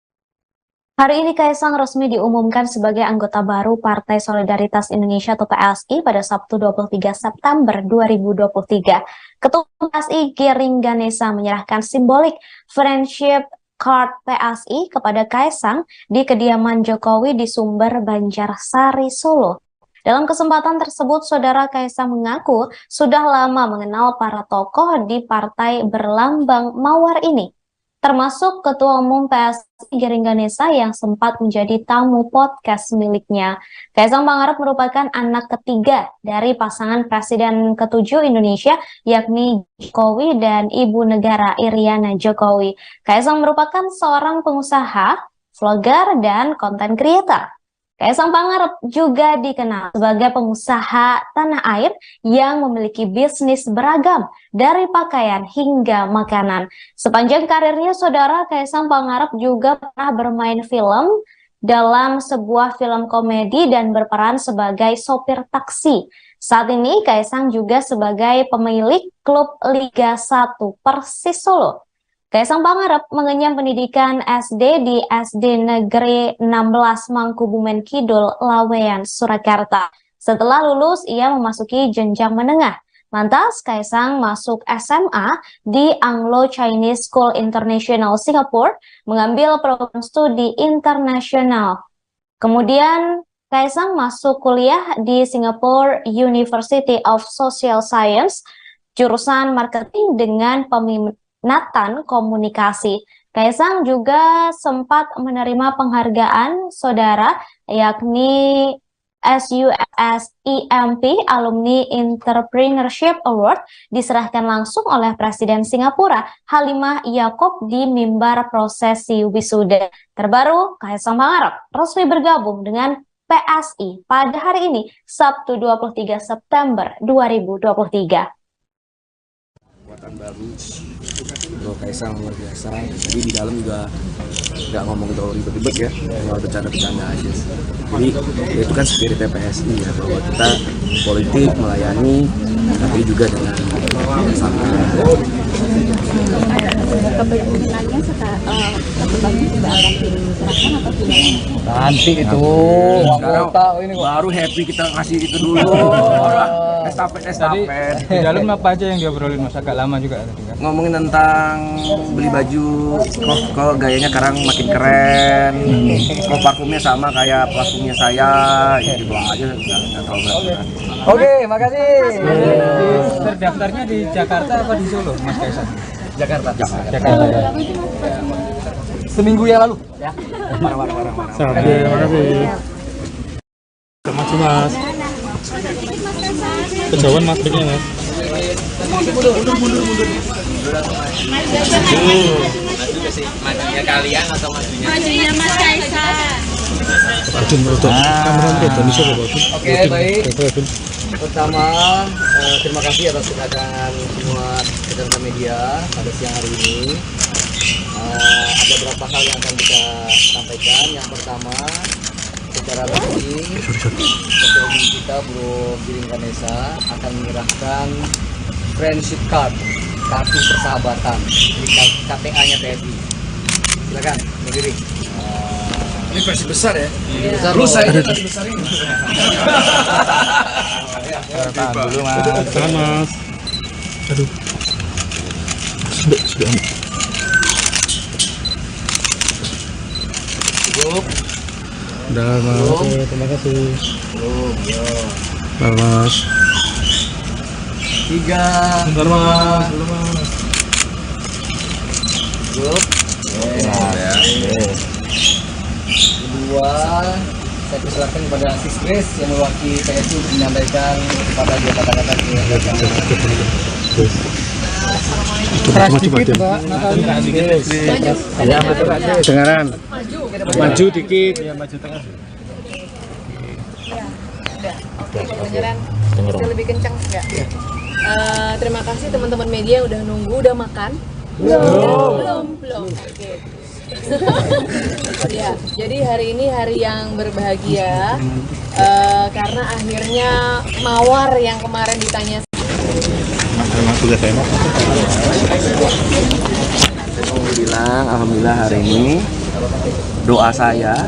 Speaker 7: Hari ini Kaisang resmi diumumkan sebagai anggota baru Partai Solidaritas Indonesia atau PSI pada Sabtu 23 September 2023. Ketua PSI Giring Ganesa menyerahkan simbolik friendship card PSI kepada Kaisang di kediaman Jokowi di Sumber Banjarsari, Solo. Dalam kesempatan tersebut, Saudara Kaisang mengaku sudah lama mengenal para tokoh di partai berlambang mawar ini, termasuk Ketua Umum PSI Giring Ganesa yang sempat menjadi tamu podcast miliknya. Kaisang Pangarep merupakan anak ketiga dari pasangan Presiden ke-7 Indonesia, yakni Jokowi dan Ibu Negara Iriana Jokowi. Kaisang merupakan seorang pengusaha, vlogger, dan konten creator. Kaisang Pangarep juga dikenal sebagai pengusaha tanah air yang memiliki bisnis beragam dari pakaian hingga makanan. Sepanjang karirnya, Saudara, Kaisang Pangarep juga pernah bermain film dalam sebuah film komedi dan berperan sebagai sopir taksi. Saat ini Kaisang juga sebagai pemilik klub Liga 1 Persis Solo. Kaisang Pangarep mengenyam pendidikan SD di SD Negeri 16 Mangkubumen Kidul, Laweyan, Surakarta. Setelah lulus, ia memasuki jenjang menengah. Lantas, Kaisang masuk SMA di Anglo-Chinese School International Singapore, mengambil program studi internasional. Kemudian, Kaisang masuk kuliah di Singapore University of Social Science, jurusan marketing dengan peminatan komunikasi. Kaisang juga sempat menerima penghargaan, Saudara, yakni SUSEMP Alumni Entrepreneurship Award diserahkan langsung oleh Presiden Singapura Halimah Yaakob di mimbar prosesi wisuda. Terbaru, Kaisang Pangarep resmi bergabung dengan PSI pada hari ini, Sabtu 23 September 2023.
Speaker 2: Baru Bro Kaisang luar biasa. Jadi di dalam juga nggak ngomong terlalu ribet-ribet ya, cuma bercanda-bercanda aja. Jadi ya itu kan spirit PSI ya, bahwa kita politik melayani, tapi juga dengan sama.
Speaker 3: Kepemimpinannya kedepannya juga akan diserahkan atau gimana?
Speaker 4: Nanti itu
Speaker 2: Sekarang baru happy kita ngasih itu dulu. Estafet.
Speaker 8: Di dalam apa aja yang diobrolin Mas? Agak lama juga tadi kan?
Speaker 2: Ngomongin tentang beli baju, kok gayanya sekarang makin keren, kok parfumnya sama kayak parfumnya saya, ya gitu aja, nggak tahu berapa.
Speaker 4: Oke, makasih.
Speaker 8: Terdaftarnya di Jakarta apa di Solo, Mas Kaisang?
Speaker 4: Jakarta.
Speaker 8: Jakarta ya.
Speaker 4: Seminggu yang lalu. Ya.
Speaker 11: Terima kasih. Maju mas. Kejauhan mas breaknya mas.
Speaker 9: Majunya kalian atau majunya?
Speaker 3: Majunya Mas Kaisang.
Speaker 4: Oke, baik. Pertama, terima kasih atas kedatangan semua rekan media pada siang hari ini. Ada beberapa hal yang akan kita sampaikan. Yang pertama, secara resmi Ketua Umum kita Bro Giring Ganesa akan menyerahkan friendship card, kartu persahabatan di KTA-nya PSI. Silakan, Bro Giring.
Speaker 2: Ini versi besar ya?
Speaker 4: Besar
Speaker 2: Lu
Speaker 4: loh.
Speaker 2: saya versi besar ini.
Speaker 11: Tahan dulu mas. Tahan mas. Aduh. Sudah.
Speaker 4: Cukup.
Speaker 11: Udah mas. Oke, terima kasih. Bentar mas.
Speaker 4: 3.
Speaker 11: Bentar mas. Dulu mas.
Speaker 4: Cukup. Kedua, saya persilakan kepada Sis Grace yang mewakili PSI untuk menyampaikan kepada dia kata-kata
Speaker 11: Dengaran. Maju dikit.
Speaker 10: Beneran bisa lebih kencang nggak? Terima kasih teman-teman media yang udah nunggu, udah makan? Belum. Oke. Ya, jadi hari ini hari yang berbahagia karena akhirnya mawar yang kemarin ditanya.
Speaker 2: Alhamdulillah hari ini doa saya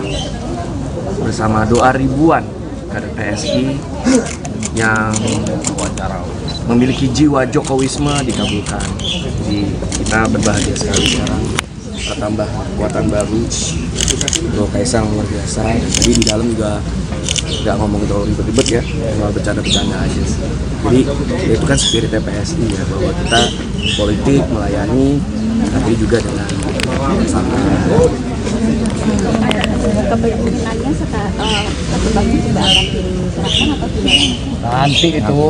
Speaker 2: bersama doa ribuan kader PSI yang memiliki jiwa Jokowisme dikabulkan. Jadi kita berbahagia sekali sekarang, bertambah kekuatan baru. Bro Kaisang luar biasa. Jadi di dalam juga nggak ngomong terlalu ribet-ribet ya, cuma bercanda-bercanda aja. Jadi ya itu kan spirit PSI ya, bahwa kita politik melayani, tapi juga dengan sama.
Speaker 3: Kepemimpinannya kedepannya juga akan diserahkan atau gimana?
Speaker 4: Nanti itu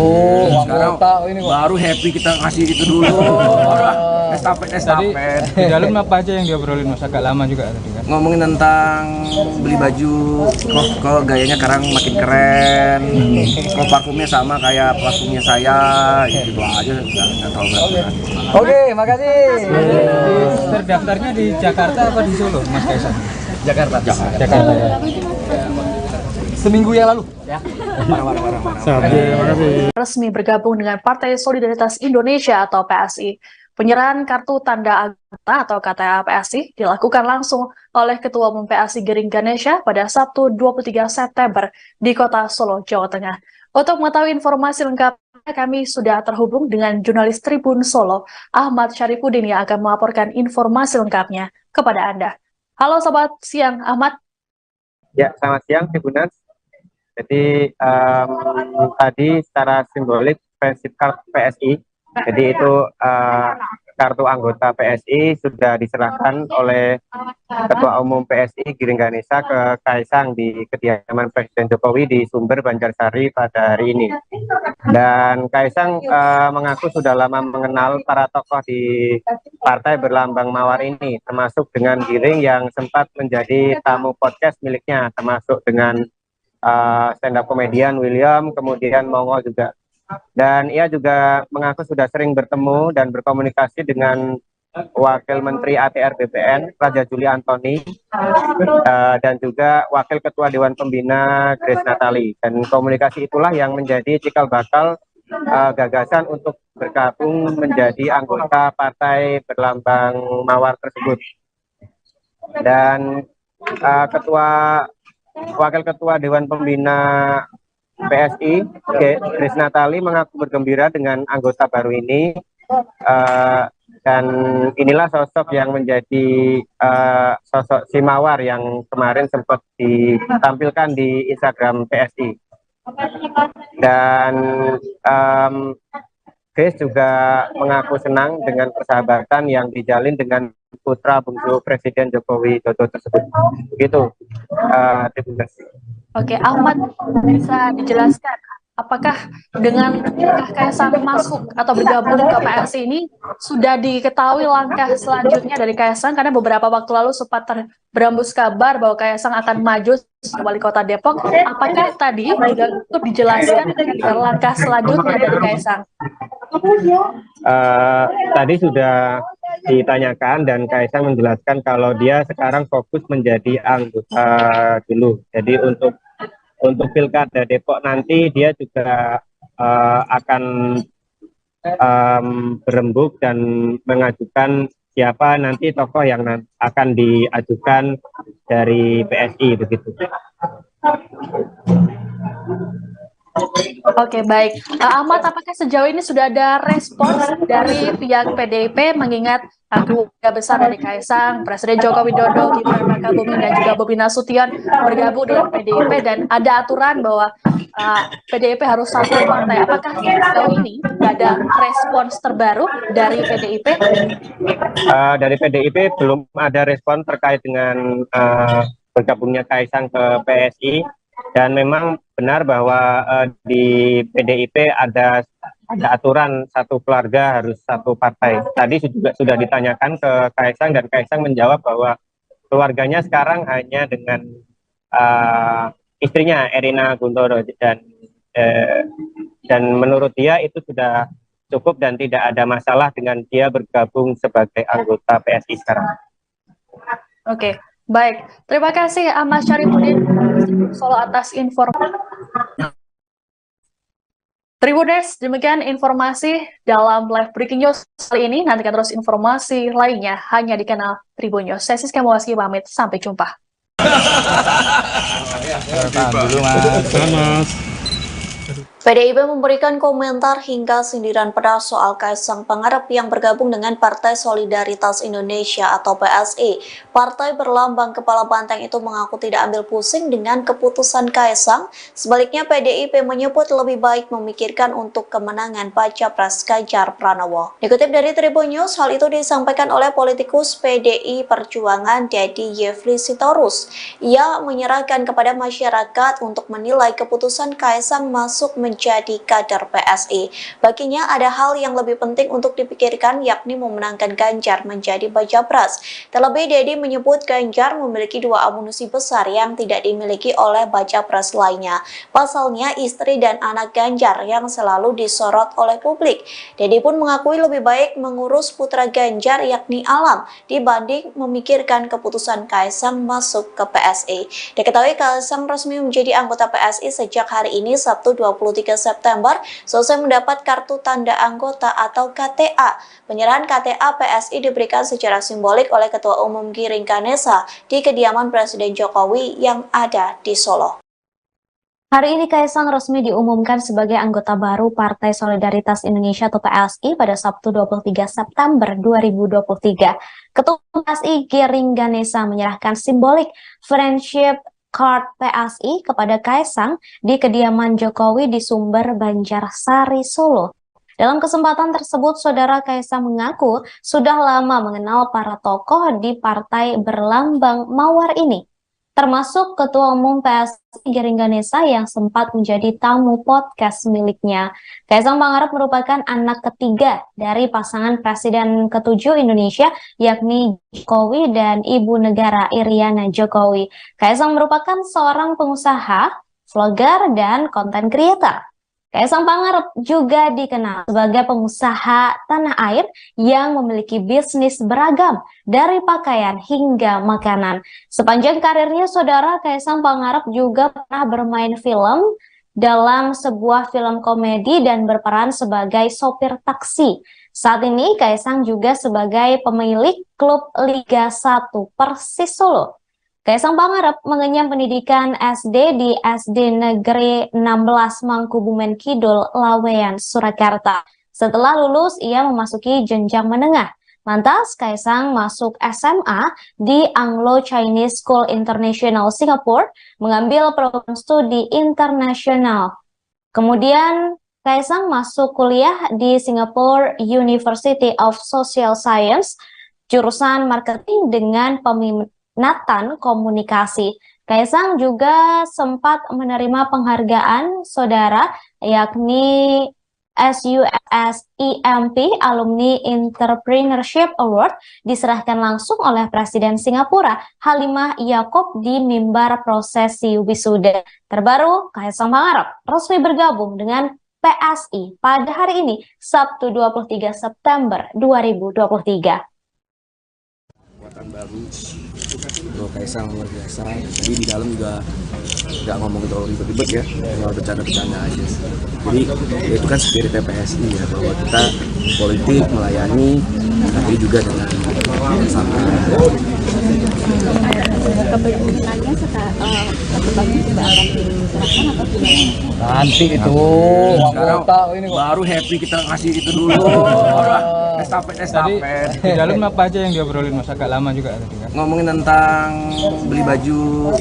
Speaker 2: Sekarang baru happy kita ngasih itu dulu. Estafet.
Speaker 8: Di dalam apa aja yang diobrolin Mas? Agak lama juga tadi kan?
Speaker 2: Ngomongin tentang beli baju, kok gayanya sekarang makin keren, kok parfumnya sama kayak parfumnya saya, ya gitu aja, nggak tahu berapa.
Speaker 4: Oke, makasih.
Speaker 8: Terdaftarnya di Jakarta apa di Solo, Mas Kaisang?
Speaker 4: Jakarta.
Speaker 8: Jakarta ya.
Speaker 4: Seminggu yang lalu. Ya.
Speaker 11: Terima kasih.
Speaker 5: Resmi bergabung dengan Partai Solidaritas Indonesia atau PSI. Penyerahan kartu tanda anggota atau KTA PSI dilakukan langsung oleh Ketua Umum PSI Giring Ganesha pada Sabtu 23 September di Kota Solo, Jawa Tengah. Untuk mengetahui informasi lengkapnya, kami sudah terhubung dengan jurnalis Tribun Solo, Ahmad Syarifuddin, yang akan melaporkan informasi lengkapnya kepada Anda. Halo Sobat Siang, Ahmad.
Speaker 6: Ya, selamat siang Tribunas. Jadi tadi secara simbolik friendship card PSI, jadi itu kartu anggota PSI sudah diserahkan oleh Ketua Umum PSI Giring Ganesha ke Kaisang di kediaman Presiden Jokowi di Sumber, Banjarsari pada hari ini. Dan Kaisang mengaku sudah lama mengenal para tokoh di partai berlambang mawar ini, termasuk dengan Giring yang sempat menjadi tamu podcast miliknya, termasuk dengan stand-up komedian William, kemudian Mongol juga. Dan ia juga mengaku sudah sering bertemu dan berkomunikasi dengan Wakil Menteri ATR BPN Raja Juli Antoni, dan juga Wakil Ketua Dewan Pembina Grace Natali. Dan komunikasi itulah yang menjadi cikal bakal gagasan untuk bergabung menjadi anggota partai berlambang mawar tersebut. Dan Wakil Ketua Dewan Pembina PSI Grace Natali mengaku bergembira dengan anggota baru ini, dan inilah sosok yang menjadi sosok si Mawar yang kemarin sempat ditampilkan di Instagram PSI. Dan Grace juga mengaku senang dengan persahabatan yang dijalin dengan putra bungsu Presiden Joko Widodo tersebut. Begitu.
Speaker 5: Oke, Ahmad, bisa dijelaskan apakah dengan Kaisang masuk atau bergabung ke PSI ini sudah diketahui langkah selanjutnya dari Kaisang, karena beberapa waktu lalu sempat berembus kabar bahwa Kaisang akan maju sebagai wali kota Depok. Apakah tadi juga untuk dijelaskan langkah selanjutnya dari Kaisang?
Speaker 6: Tadi sudah ditanyakan dan Kaisang menjelaskan kalau dia sekarang fokus menjadi anggota dulu. Jadi untuk Pilkada Depok nanti dia juga akan berembuk dan mengajukan siapa nanti tokoh yang akan diajukan dari PSI begitu.
Speaker 5: Oke, baik. Ahmad, apakah sejauh ini sudah ada respons dari pihak PDIP mengingat keluarga besar dari Kaisang, Presiden Joko Widodo, Gibran Rakabuming, dan juga Bobi Nasution bergabung dengan PDIP, dan ada aturan bahwa PDIP harus satu partai. Apakah sejauh ini ada respons terbaru dari PDIP?
Speaker 6: Dari PDIP belum ada respon terkait dengan bergabungnya Kaisang ke PSI. Dan memang benar bahwa di PDIP ada aturan satu keluarga harus satu partai. Tadi juga sudah ditanyakan ke Kaisang dan Kaisang menjawab bahwa keluarganya sekarang hanya dengan istrinya Erina Guntoro, dan menurut dia itu sudah cukup dan tidak ada masalah dengan dia bergabung sebagai anggota PSI sekarang.
Speaker 5: Oke. Baik, terima kasih Ahmad Syarifuddin Solo atas informasi. Tribuners, demikian informasi dalam live breaking news kali ini. Nantikan terus informasi lainnya hanya di kanal Tribun News. Saya Siska Mawaski pamit, sampai jumpa.
Speaker 11: Dulu Mas.
Speaker 1: PDIP memberikan komentar hingga sindiran pedas soal Kaisang Pangarep yang bergabung dengan Partai Solidaritas Indonesia atau PSI. Partai berlambang kepala banteng itu mengaku tidak ambil pusing dengan keputusan Kaisang. Sebaliknya PDIP menyebut lebih baik memikirkan untuk kemenangan baca pres Ganjar Pranowo. Dikutip dari Tribun News, hal itu disampaikan oleh politikus PDI Perjuangan Dedi Yefli Sitorus. Ia menyerahkan kepada masyarakat untuk menilai keputusan Kaisang masuk menjadi kader PSI. Baginya ada hal yang lebih penting untuk dipikirkan, yakni memenangkan Ganjar menjadi baca pres. Terlebih Dedi menyebut Ganjar memiliki dua amunisi besar yang tidak dimiliki oleh baca pres lainnya. Pasalnya istri dan anak Ganjar yang selalu disorot oleh publik. Dedi pun mengakui lebih baik mengurus putra Ganjar yakni Alam dibanding memikirkan keputusan Kaisang masuk ke PSI. Diketahui Kaisang resmi menjadi anggota PSI sejak hari ini Sabtu 23 September selesai mendapat kartu tanda anggota atau KTA. Penyerahan KTA PSI diberikan secara simbolik oleh Ketua Umum Giring Ganesa di kediaman Presiden Jokowi yang ada di Solo.
Speaker 7: Hari ini Kaisang resmi diumumkan sebagai anggota baru Partai Solidaritas Indonesia atau PSI pada Sabtu 23 September 2023. Ketua PSI Giring Ganesa menyerahkan simbolik friendship card PSI kepada Kaisang di kediaman Jokowi di Sumber Banjarsari, Solo. Dalam kesempatan tersebut, Saudara Kaisang mengaku sudah lama mengenal para tokoh di partai berlambang mawar ini, termasuk Ketua Umum PSI Giring Ganesa yang sempat menjadi tamu podcast miliknya. Kaisang Pangarep merupakan anak ketiga dari pasangan Presiden ke-7 Indonesia, yakni Jokowi dan Ibu Negara Iriana Jokowi. Kaisang merupakan seorang pengusaha, vlogger, dan konten creator. Kaisang Pangarep juga dikenal sebagai pengusaha tanah air yang memiliki bisnis beragam dari pakaian hingga makanan. Sepanjang karirnya, saudara, Kaisang Pangarep juga pernah bermain film dalam sebuah film komedi dan berperan sebagai sopir taksi. Saat ini Kaisang juga sebagai pemilik klub Liga 1 Persis Solo. Kaisang Pangarep mengenyam pendidikan SD di SD Negeri 16 Mangkubumen Kidul, Laweyan, Surakarta. Setelah lulus, ia memasuki jenjang menengah. Lantas, Kaisang masuk SMA di Anglo-Chinese School International Singapore, mengambil program studi internasional. Kemudian, Kaisang masuk kuliah di Singapore University of Social Science, jurusan marketing dengan peminatan komunikasi. Kaisang juga sempat menerima penghargaan, saudara, yakni SUSEMP Alumni Entrepreneurship Award, diserahkan langsung oleh Presiden Singapura Halimah Yaakob di mimbar prosesi wisuda. Terbaru, Kaisang Pangarep resmi bergabung dengan PSI pada hari ini, Sabtu 23 September 2023.
Speaker 2: Kekuatan baru, Bro Kaisang luar biasa. Jadi di dalam juga nggak ngomong terlalu ribet-ribet ya, cuma bercanda-bercanda aja. Jadi itu kan spirit PSI ya, bahwa kita politik melayani, tapi juga dengan sama.
Speaker 3: Kepentingannya setelahnya sudah akan diserahkan atau gimana?
Speaker 4: Nanti itu
Speaker 2: sekarang baru happy kita ngasih itu dulu. Estafet.
Speaker 8: Di dalam apa aja yang diobrolin, Mas? Agak lama juga tadi kan?
Speaker 2: Ngomongin tentang beli baju,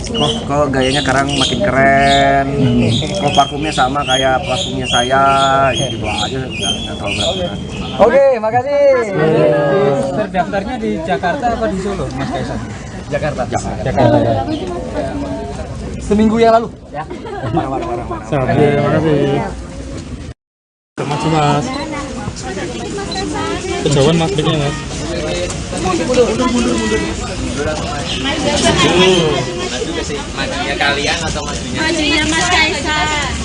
Speaker 2: kok gayanya sekarang makin keren, kok parfumnya sama kayak parfumnya saya, gitu aja, nggak terlalu berat.
Speaker 4: Oke, makasih.
Speaker 8: Terdaftarnya di Jakarta apa di Solo, Mas Kaisang?
Speaker 4: Jakarta.
Speaker 8: Jakarta ya.
Speaker 4: Seminggu yang lalu. Ya.
Speaker 11: Makasih. Makasih, Mas. Kejauhan Mas, bednya Mas.
Speaker 9: Mundur. Majunya kalian atau majunya
Speaker 3: Mas Kaisang.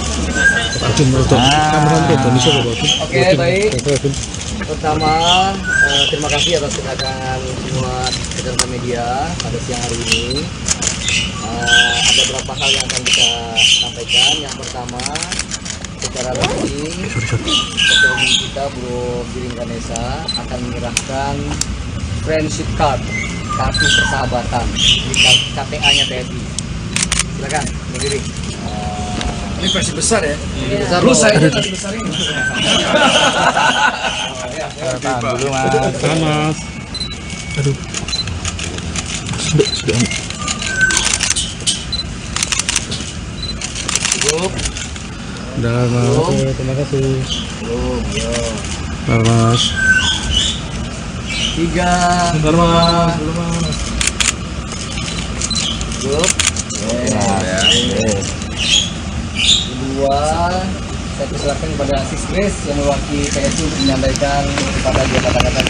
Speaker 4: Oke, baik. Pertama, terima kasih atas kedatangan semua rekan media pada siang hari ini. Ada beberapa hal yang akan kita sampaikan. Yang pertama, secara resmi, Ketua Umum kita Bro Giring Ganesha akan menyerahkan friendship card, kartu persahabatan di KTA-nya TNI. Silakan, Bro Giring.
Speaker 2: Ini versi besar ya?
Speaker 4: Lu saya
Speaker 2: versi besar ini.
Speaker 11: Tahan dulu, Mas. Tahan, Mas. Aduh. Sudah.
Speaker 4: Cukup.
Speaker 11: Udah, Mas. Terima kasih. Bentar, Mas.
Speaker 4: 3.
Speaker 11: Bentar, Mas. Dulu, Mas.
Speaker 4: Cukup. Kedua, saya persilakan kepada Sis Grace yang mewakili PSI untuk menyampaikan kepada dia kata-kata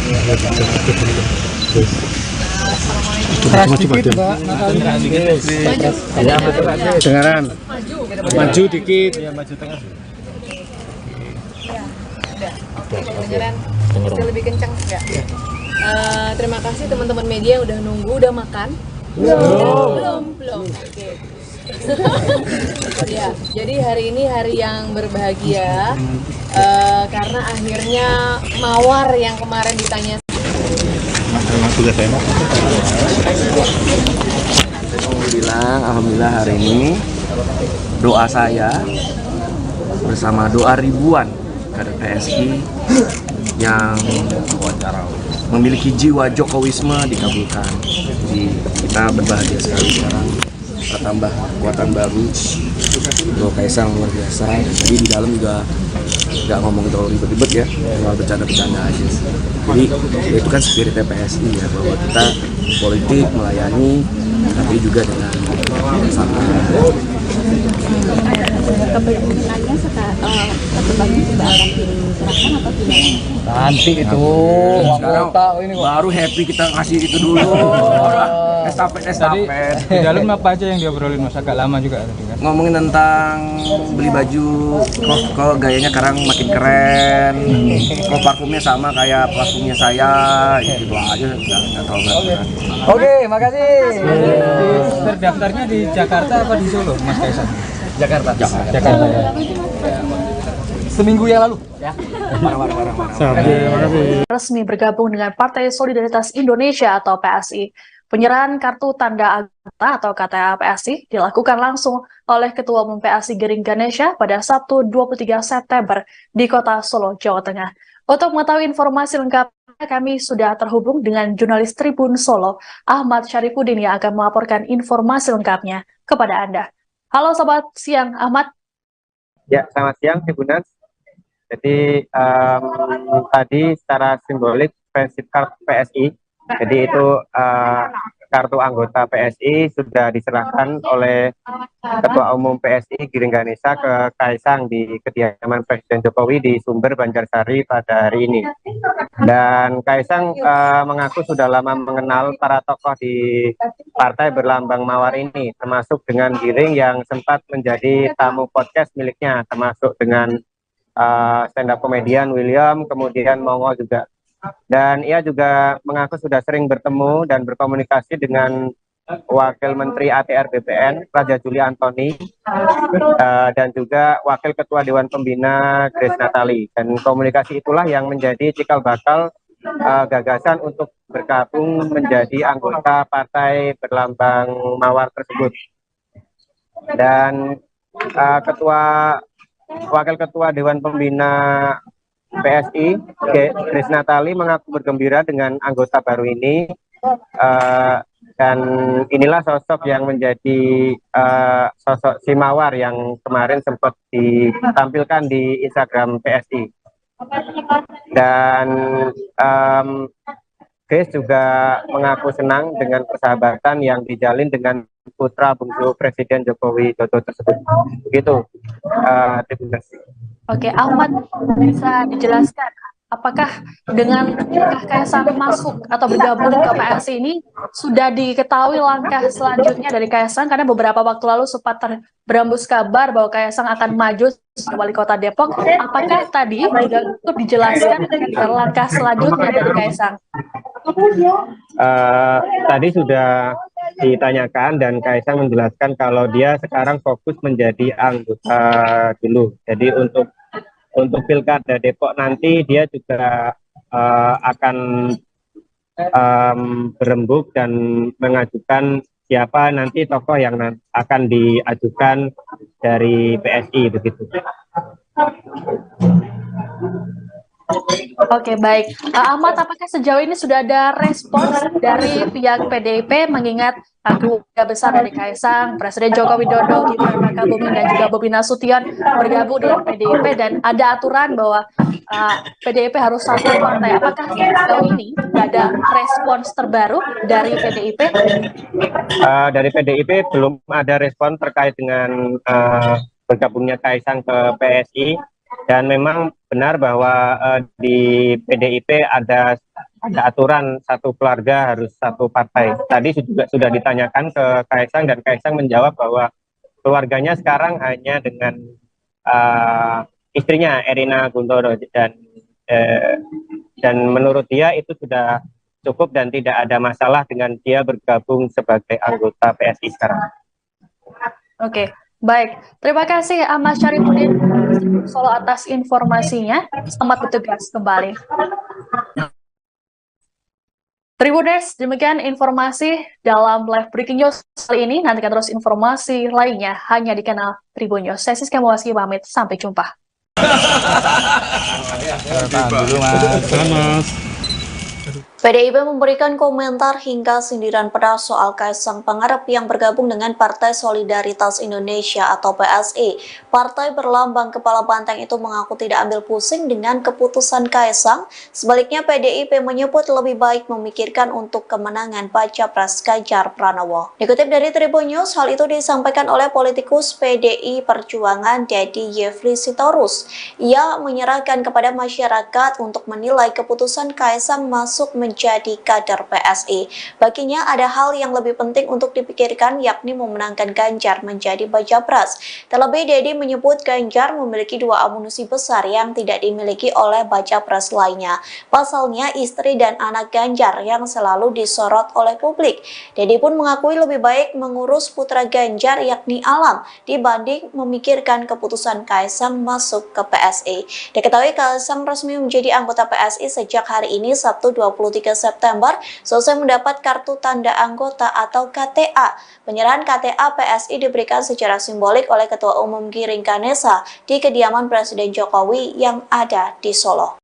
Speaker 11: Dengaran. Maju dikit.
Speaker 10: Ya, udah. Kedengeran? Bisa lebih kencang nggak? Terima kasih teman-teman media yang udah nunggu, udah makan? Belum. Oke. Ya, jadi hari ini hari yang berbahagia karena akhirnya Mawar yang kemarin ditanya.
Speaker 2: Alhamdulillah hari ini doa saya bersama doa ribuan kader PSI yang memiliki jiwa Jokowisme dikabulkan. Jadi kita berbahagia sekali sekarang, bertambah kekuatan baru, Bro Kaisang luar biasa. Jadi di dalam juga nggak ngomong terlalu ribet-ribet ya, cuma bercanda-bercanda aja. Jadi itu kan spirit PSI ya, bahwa kita politik melayani, tapi juga dengan sama.
Speaker 3: Kepentingannya terbangnya sudah akan diserahkan atau gimana?
Speaker 4: Nanti itu
Speaker 2: Sekarang
Speaker 4: anggota ini kok.
Speaker 2: baru happy kita kasih itu dulu.
Speaker 8: Tadi
Speaker 2: Estafet.
Speaker 8: di dalam apa aja yang diobrolin Mas? Agak lama juga tadi kan.
Speaker 2: Ngomongin tentang beli baju, kok gayanya sekarang makin keren, kok parfumnya sama kayak parfumnya saya, gitu aja, nggak terlalu berat.
Speaker 4: Oke, makasih.
Speaker 8: Terdaftarnya di Jakarta apa di Solo, Mas Kaisang?
Speaker 4: Jakarta.
Speaker 8: Jakarta ya.
Speaker 4: Seminggu yang lalu. Ya.
Speaker 5: Resmi bergabung dengan Partai Solidaritas Indonesia atau PSI. Penyerahan kartu tanda anggota atau KTA PSI dilakukan langsung oleh Ketua Umum PSI Giring Ganesha pada Sabtu 23 September di Kota Solo, Jawa Tengah. Untuk mengetahui informasi lengkapnya, kami sudah terhubung dengan jurnalis Tribun Solo, Ahmad Syarifuddin, yang akan melaporkan informasi lengkapnya kepada Anda. Halo Sobat Siang, Ahmad.
Speaker 6: Ya, selamat siang, Tribunas. Jadi tadi secara simbolik friendship card PSI, jadi itu kartu anggota PSI sudah diserahkan oleh Ketua Umum PSI Giring Ganesha ke Kaisang di kediaman Presiden Jokowi di Sumber, Banjarsari pada hari ini. Dan Kaisang mengaku sudah lama mengenal para tokoh di partai berlambang mawar ini, termasuk dengan Giring yang sempat menjadi tamu podcast miliknya, termasuk dengan stand up komedian William, kemudian Mongo juga. Dan ia juga mengaku sudah sering bertemu dan berkomunikasi dengan Wakil Menteri ATR BPN Raja Juli Antoni dan juga Wakil Ketua Dewan Pembina Grace Natali. Dan komunikasi itulah yang menjadi cikal bakal gagasan untuk bergabung menjadi anggota partai berlambang mawar tersebut. Dan Wakil Ketua Dewan Pembina PSI, Grace Natali, mengaku bergembira dengan anggota baru ini, dan inilah sosok yang menjadi sosok si Mawar yang kemarin sempat ditampilkan di Instagram PSI. Dan Grace juga mengaku senang dengan persahabatan yang dijalin dengan putra bungsu Presiden Joko Widodo tersebut. Begitu, terima kasih.
Speaker 5: Oke, Ahmad, bisa dijelaskan apakah dengan Kaisang masuk atau bergabung ke PSI ini sudah diketahui langkah selanjutnya dari Kaisang? Karena beberapa waktu lalu sempat berembus kabar bahwa Kaisang akan maju sebagai wali kota Depok. Apakah tadi juga ikut dijelaskan langkah selanjutnya dari Kaisang?
Speaker 6: Tadi sudah ditanyakan dan Kaisang menjelaskan kalau dia sekarang fokus menjadi anggota dulu. Jadi untuk Pilkada Depok nanti dia juga akan berembuk dan mengajukan siapa nanti tokoh yang akan diajukan dari PSI begitu.
Speaker 5: Oke, baik. Ahmad, apakah sejauh ini sudah ada respons dari pihak PDIP mengingat keluarga besar dari Kaisang, Presiden Joko Widodo, Gibran Rakabuming, dan juga Bobi Nasution bergabung dengan PDIP, dan ada aturan bahwa PDIP harus satu partai. Apakah sejauh ini ada respons terbaru dari PDIP?
Speaker 6: Dari PDIP belum ada respon terkait dengan bergabungnya Kaisang ke PSI. Dan memang benar bahwa di PDIP ada aturan satu keluarga harus satu partai. Tadi juga sudah ditanyakan ke Kaisang dan Kaisang menjawab bahwa keluarganya sekarang hanya dengan istrinya Erina Guntoro, dan menurut dia itu sudah cukup dan tidak ada masalah dengan dia bergabung sebagai anggota PSI sekarang.
Speaker 5: Oke. Baik, terima kasih Ahmad Syarifuddin Solo atas informasinya. Selamat bertugas kembali. Tribuners, demikian informasi dalam live breaking news kali ini. Nantikan terus informasi lainnya hanya di kanal Tribun News. Saya Siska Mawaski pamit, sampai jumpa.
Speaker 11: Dulu, Mas.
Speaker 1: PDIP memberikan komentar hingga sindiran pedas soal Kaisang Pangarep yang bergabung dengan Partai Solidaritas Indonesia atau PSI. Partai berlambang kepala banteng itu mengaku tidak ambil pusing dengan keputusan Kaisang. Sebaliknya PDIP menyebut lebih baik memikirkan untuk kemenangan baca pres Ganjar Pranowo. Dikutip dari Tribun News, hal itu disampaikan oleh politikus PDI Perjuangan Deddy Yefli Sitorus. Ia menyerahkan kepada masyarakat untuk menilai keputusan Kaisang masuk menjadi kader PSI. Baginya ada hal yang lebih penting untuk dipikirkan, yakni memenangkan Ganjar menjadi baca pres. Terlebih Deddy menyebut Ganjar memiliki dua amunisi besar yang tidak dimiliki oleh baca pres lainnya. Pasalnya istri dan anak Ganjar yang selalu disorot oleh publik. Deddy pun mengakui lebih baik mengurus putra Ganjar yakni Alam dibanding memikirkan keputusan Kaisang masuk ke PSI. Diketahui Kaisang resmi menjadi anggota PSI sejak hari ini Sabtu 23 September selesai mendapat kartu tanda anggota atau KTA. Penyerahan KTA PSI diberikan secara simbolik oleh Ketua Umum Giring Ganesa di kediaman Presiden Jokowi yang ada di Solo.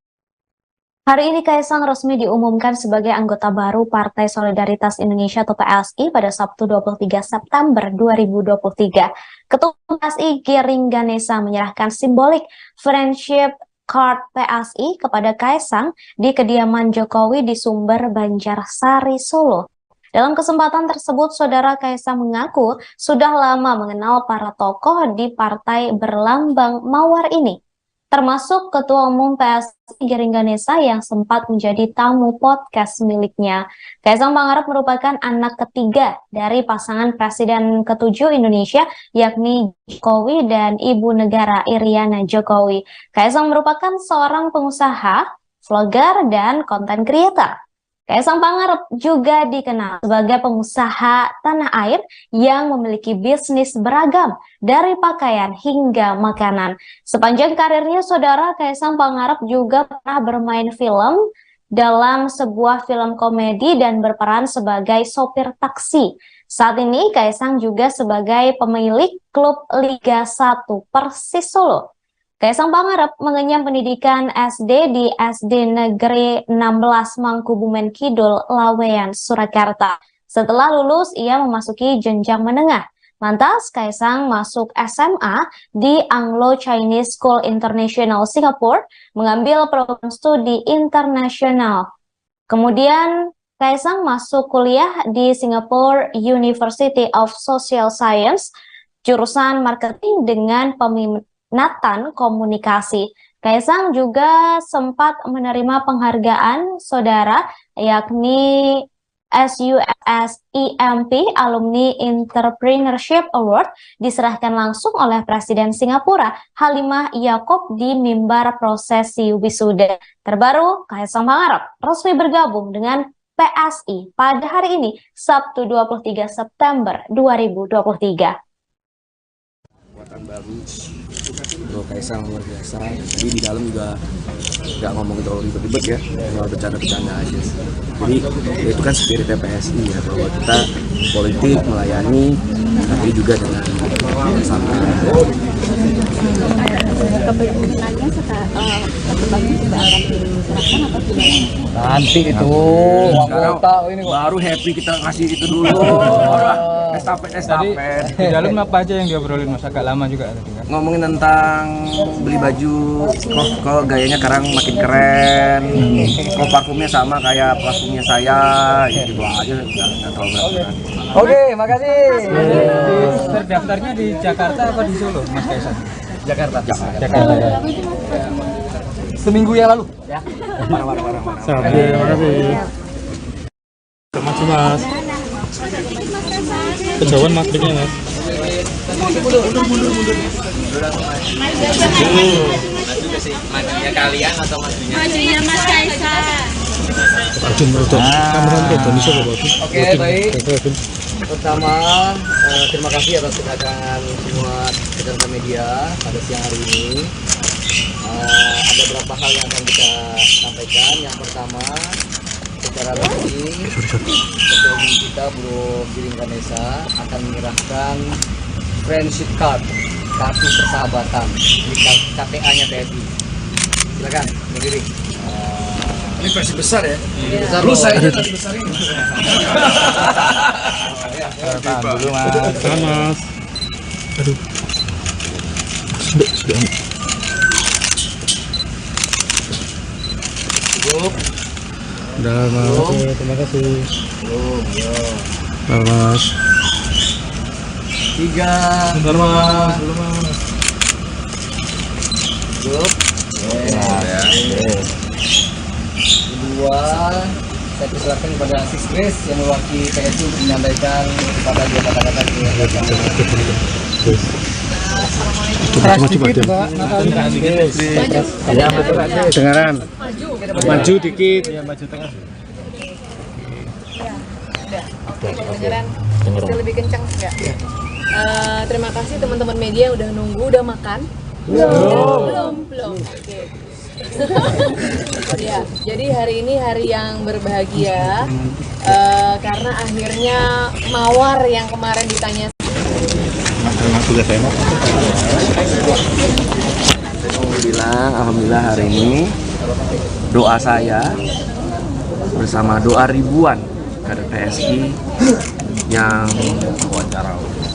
Speaker 7: Hari ini Kaisang resmi diumumkan sebagai anggota baru Partai Solidaritas Indonesia atau PSI pada Sabtu 23 September 2023. Ketua PSI Giring Ganesa menyerahkan simbolik Friendship Card PSI kepada Kaisang di kediaman Jokowi di Sumber Banjarsari, Solo. Dalam kesempatan tersebut, Saudara Kaisang mengaku sudah lama mengenal para tokoh di partai berlambang mawar ini, termasuk Ketua Umum PSI Giring Ganesa yang sempat menjadi tamu podcast miliknya. Kaisang Pangarep merupakan anak ketiga dari pasangan Presiden ke-7 Indonesia, yakni Jokowi dan Ibu Negara Iriana Jokowi. Kaisang merupakan seorang pengusaha, vlogger, dan konten creator. Kaisang Pangarep juga dikenal sebagai pengusaha tanah air yang memiliki bisnis beragam dari pakaian hingga makanan. Sepanjang karirnya, Saudara, Kaisang Pangarep juga pernah bermain film dalam sebuah film komedi dan berperan sebagai sopir taksi. Saat ini Kaisang juga sebagai pemilik klub Liga 1 Persis Solo. Kaisang Pangarep mengenyam pendidikan SD di SD Negeri 16 Mangkubumen Kidul, Laweyan, Surakarta. Setelah lulus, ia memasuki jenjang menengah. Lantas, Kaisang masuk SMA di Anglo-Chinese School International Singapore, mengambil program studi internasional. Kemudian, Kaisang masuk kuliah di Singapore University of Social Science, jurusan marketing dengan peminatan komunikasi. Kaisang juga sempat menerima penghargaan, Saudara, yakni SUSEMP Alumni Entrepreneurship Award diserahkan langsung oleh Presiden Singapura Halimah Yaakob di mimbar prosesi wisuda. Terbaru, Kaisang Pangarep resmi bergabung dengan PSI pada hari ini, Sabtu 23 September 2023.
Speaker 2: Buatan baru, Bro Kaisang luar biasa. Jadi di dalam juga nggak ngomong terlalu ribet-ribet ya, cuma bercanda-bercanda aja. Jadi itu kan spirit PSI ya, bahwa kita politik melayani, tapi juga dengan santai.
Speaker 3: Kepentingannya sebagai tidak akan diserahkan atau tidak?
Speaker 4: Nanti itu
Speaker 2: Sekarang baru happy kita kasih itu dulu. Estafet.
Speaker 8: Di dalam apa aja yang diobrolin Mas? Agak lama juga tadi kan?
Speaker 2: Ngomongin tentang beli baju, kok gayanya sekarang makin keren, kok parfumnya sama kayak parfumnya saya, gitu aja, nggak terlalu berat.
Speaker 4: Oke, makasih.
Speaker 8: Terdaftarnya di Jakarta apa di Solo, Mas Kaisang?
Speaker 4: Jakarta.
Speaker 8: Jakarta ya.
Speaker 4: Seminggu yang lalu. Ya.
Speaker 11: Terima kasih. Maju Mas. Kejauhan makriknya Mas.
Speaker 9: Mundur. Maju ke sih. Majunya kalian atau majunya?
Speaker 3: Majunya Mas Kaisang.
Speaker 4: Oke, baik. Pertama, terima kasih atas kedatangan semua rekan-rekan media pada siang hari ini. Ada beberapa hal yang akan kita sampaikan. Yang pertama, secara resmi Ketua Umum kita Bro Giring Ganesa akan menyerahkan friendship card, kartu persahabatan di KTA-nya PSI. Silakan, Bro Giring.
Speaker 2: Ini versi besar ya.
Speaker 4: Besar
Speaker 2: Terus
Speaker 4: loh.
Speaker 2: saya versi besar ini.
Speaker 11: Tahan dulu mas. Tahan mas. Aduh. Sudah.
Speaker 4: Cukup.
Speaker 11: Udah mas. Oke, terima kasih.
Speaker 4: Belum, yo.
Speaker 11: Nah, mas.
Speaker 4: 3.
Speaker 11: Bentar mas. Dulu mas.
Speaker 4: Cukup. Ya. Kedua, saya persilakan kepada Sis Grace yang mewakili PSI untuk menyampaikan kepada dia kata-kata
Speaker 11: Ya, dengaran. Maju dikit. Ya, maju tengah.
Speaker 10: Kedengeran? Bisa lebih kencang nggak? Terima kasih teman-teman media yang udah nunggu, udah makan. Belum. Oke. Ya, jadi hari ini hari yang berbahagia karena akhirnya Mawar yang kemarin ditanya.
Speaker 2: Alhamdulillah hari ini doa saya bersama doa ribuan kader PSI yang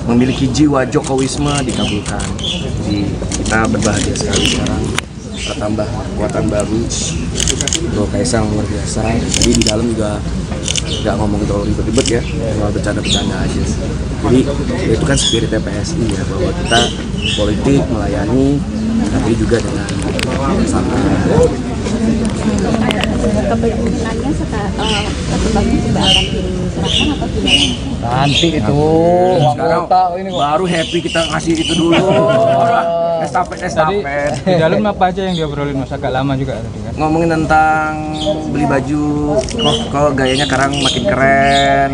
Speaker 2: memiliki jiwa Jokowisme dikabulkan. Jadi kita berbahagia sekali sekarang, bertambah kekuatan baru. Bro Kaisang luar biasa. Jadi di dalam juga nggak ngomong terlalu ribet-ribet ya, cuma bercanda-bercanda aja. Jadi itu kan spirit PSI ya, bahwa kita politik melayani, tapi juga dengan santai.
Speaker 3: Kepemimpinannya sebenarnya sudah akan diserahkan atau gimana?
Speaker 4: Nanti itu
Speaker 2: Sekarang baru happy kita ngasih itu dulu. Estafet.
Speaker 8: Di dalam apa aja yang diobrolin mas? Agak lama juga tadi kan?
Speaker 2: Ngomongin tentang beli baju, kok gayanya sekarang makin keren,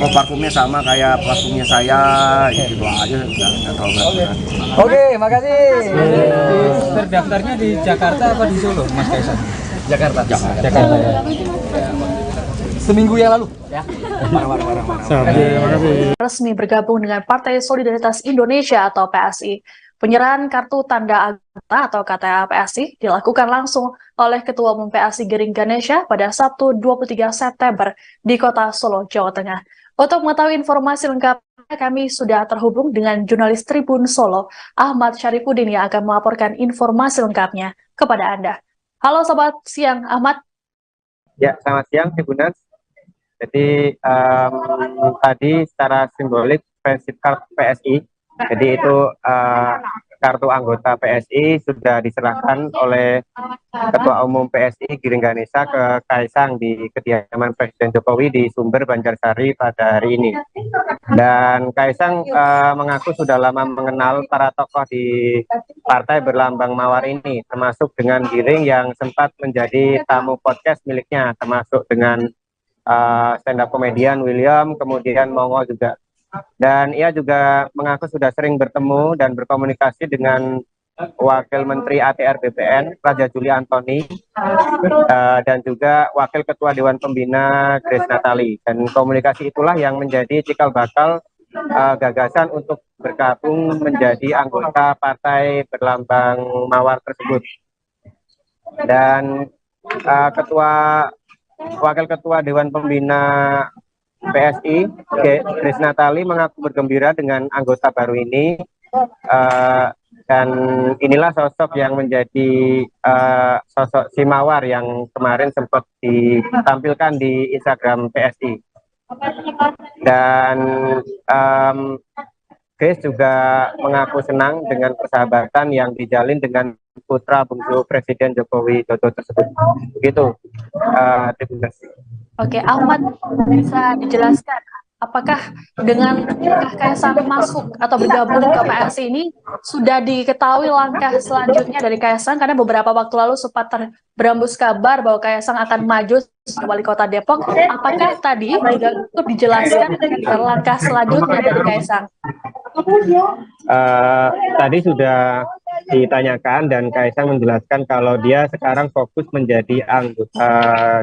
Speaker 2: kok parfumnya sama kayak parfumnya saya, gitu aja, nggak terlalu berat.
Speaker 4: Oke, makasih.
Speaker 8: Terdaftarnya di Jakarta apa di Solo mas Kaisang?
Speaker 4: Jakarta.
Speaker 8: Jakarta ya.
Speaker 4: Seminggu yang lalu ya.
Speaker 5: Resmi bergabung dengan Partai Solidaritas Indonesia atau PSI. Penyerahan kartu tanda anggota atau KTA PSI dilakukan langsung oleh Ketua Umum PSI Giring Ganesha pada Sabtu 23 September di Kota Solo, Jawa Tengah. Untuk mengetahui informasi lengkapnya, kami sudah terhubung dengan jurnalis Tribun Solo, Ahmad Syarifuddin yang akan melaporkan informasi lengkapnya kepada Anda. Halo Sobat Siang, Ahmad.
Speaker 6: Ya, selamat siang Tribunas. Jadi tadi secara simbolik friendship card PSI, jadi itu kartu anggota PSI sudah diserahkan oleh Ketua Umum PSI Giring Ganesha ke Kaisang di kediaman Presiden Jokowi di Sumber, Banjarsari pada hari ini. Dan Kaisang mengaku sudah lama mengenal para tokoh di partai berlambang mawar ini, termasuk dengan Giring yang sempat menjadi tamu podcast miliknya, termasuk dengan stand-up komedian William, kemudian Mongol juga. Dan ia juga mengaku sudah sering bertemu dan berkomunikasi dengan Wakil Menteri ATR BPN, Raja Juli Antoni, dan juga Wakil Ketua Dewan Pembina Grace Natali. Dan komunikasi itulah yang menjadi cikal bakal gagasan untuk bergabung menjadi anggota partai berlambang mawar tersebut. Dan Wakil Ketua Dewan Pembina PSI, Grace Natali, mengaku bergembira dengan anggota baru ini, dan inilah sosok yang menjadi sosok si mawar yang kemarin sempat ditampilkan di Instagram PSI. Dan Grace juga mengaku senang dengan persahabatan yang dijalin dengan putra bungsu Presiden Joko Widodo tersebut. Begitu. Terima kasih.
Speaker 5: Oke, Ahmad, bisa dijelaskan apakah dengan Kaisang masuk atau bergabung ke PSI ini sudah diketahui langkah selanjutnya dari Kaisang, karena beberapa waktu lalu sempat berembus kabar bahwa Kaisang akan maju sebagai wali kota Depok. Apakah tadi juga cukup dijelaskan langkah selanjutnya dari Kaisang?
Speaker 6: Tadi sudah ditanyakan dan Kaisang menjelaskan kalau dia sekarang fokus menjadi anggota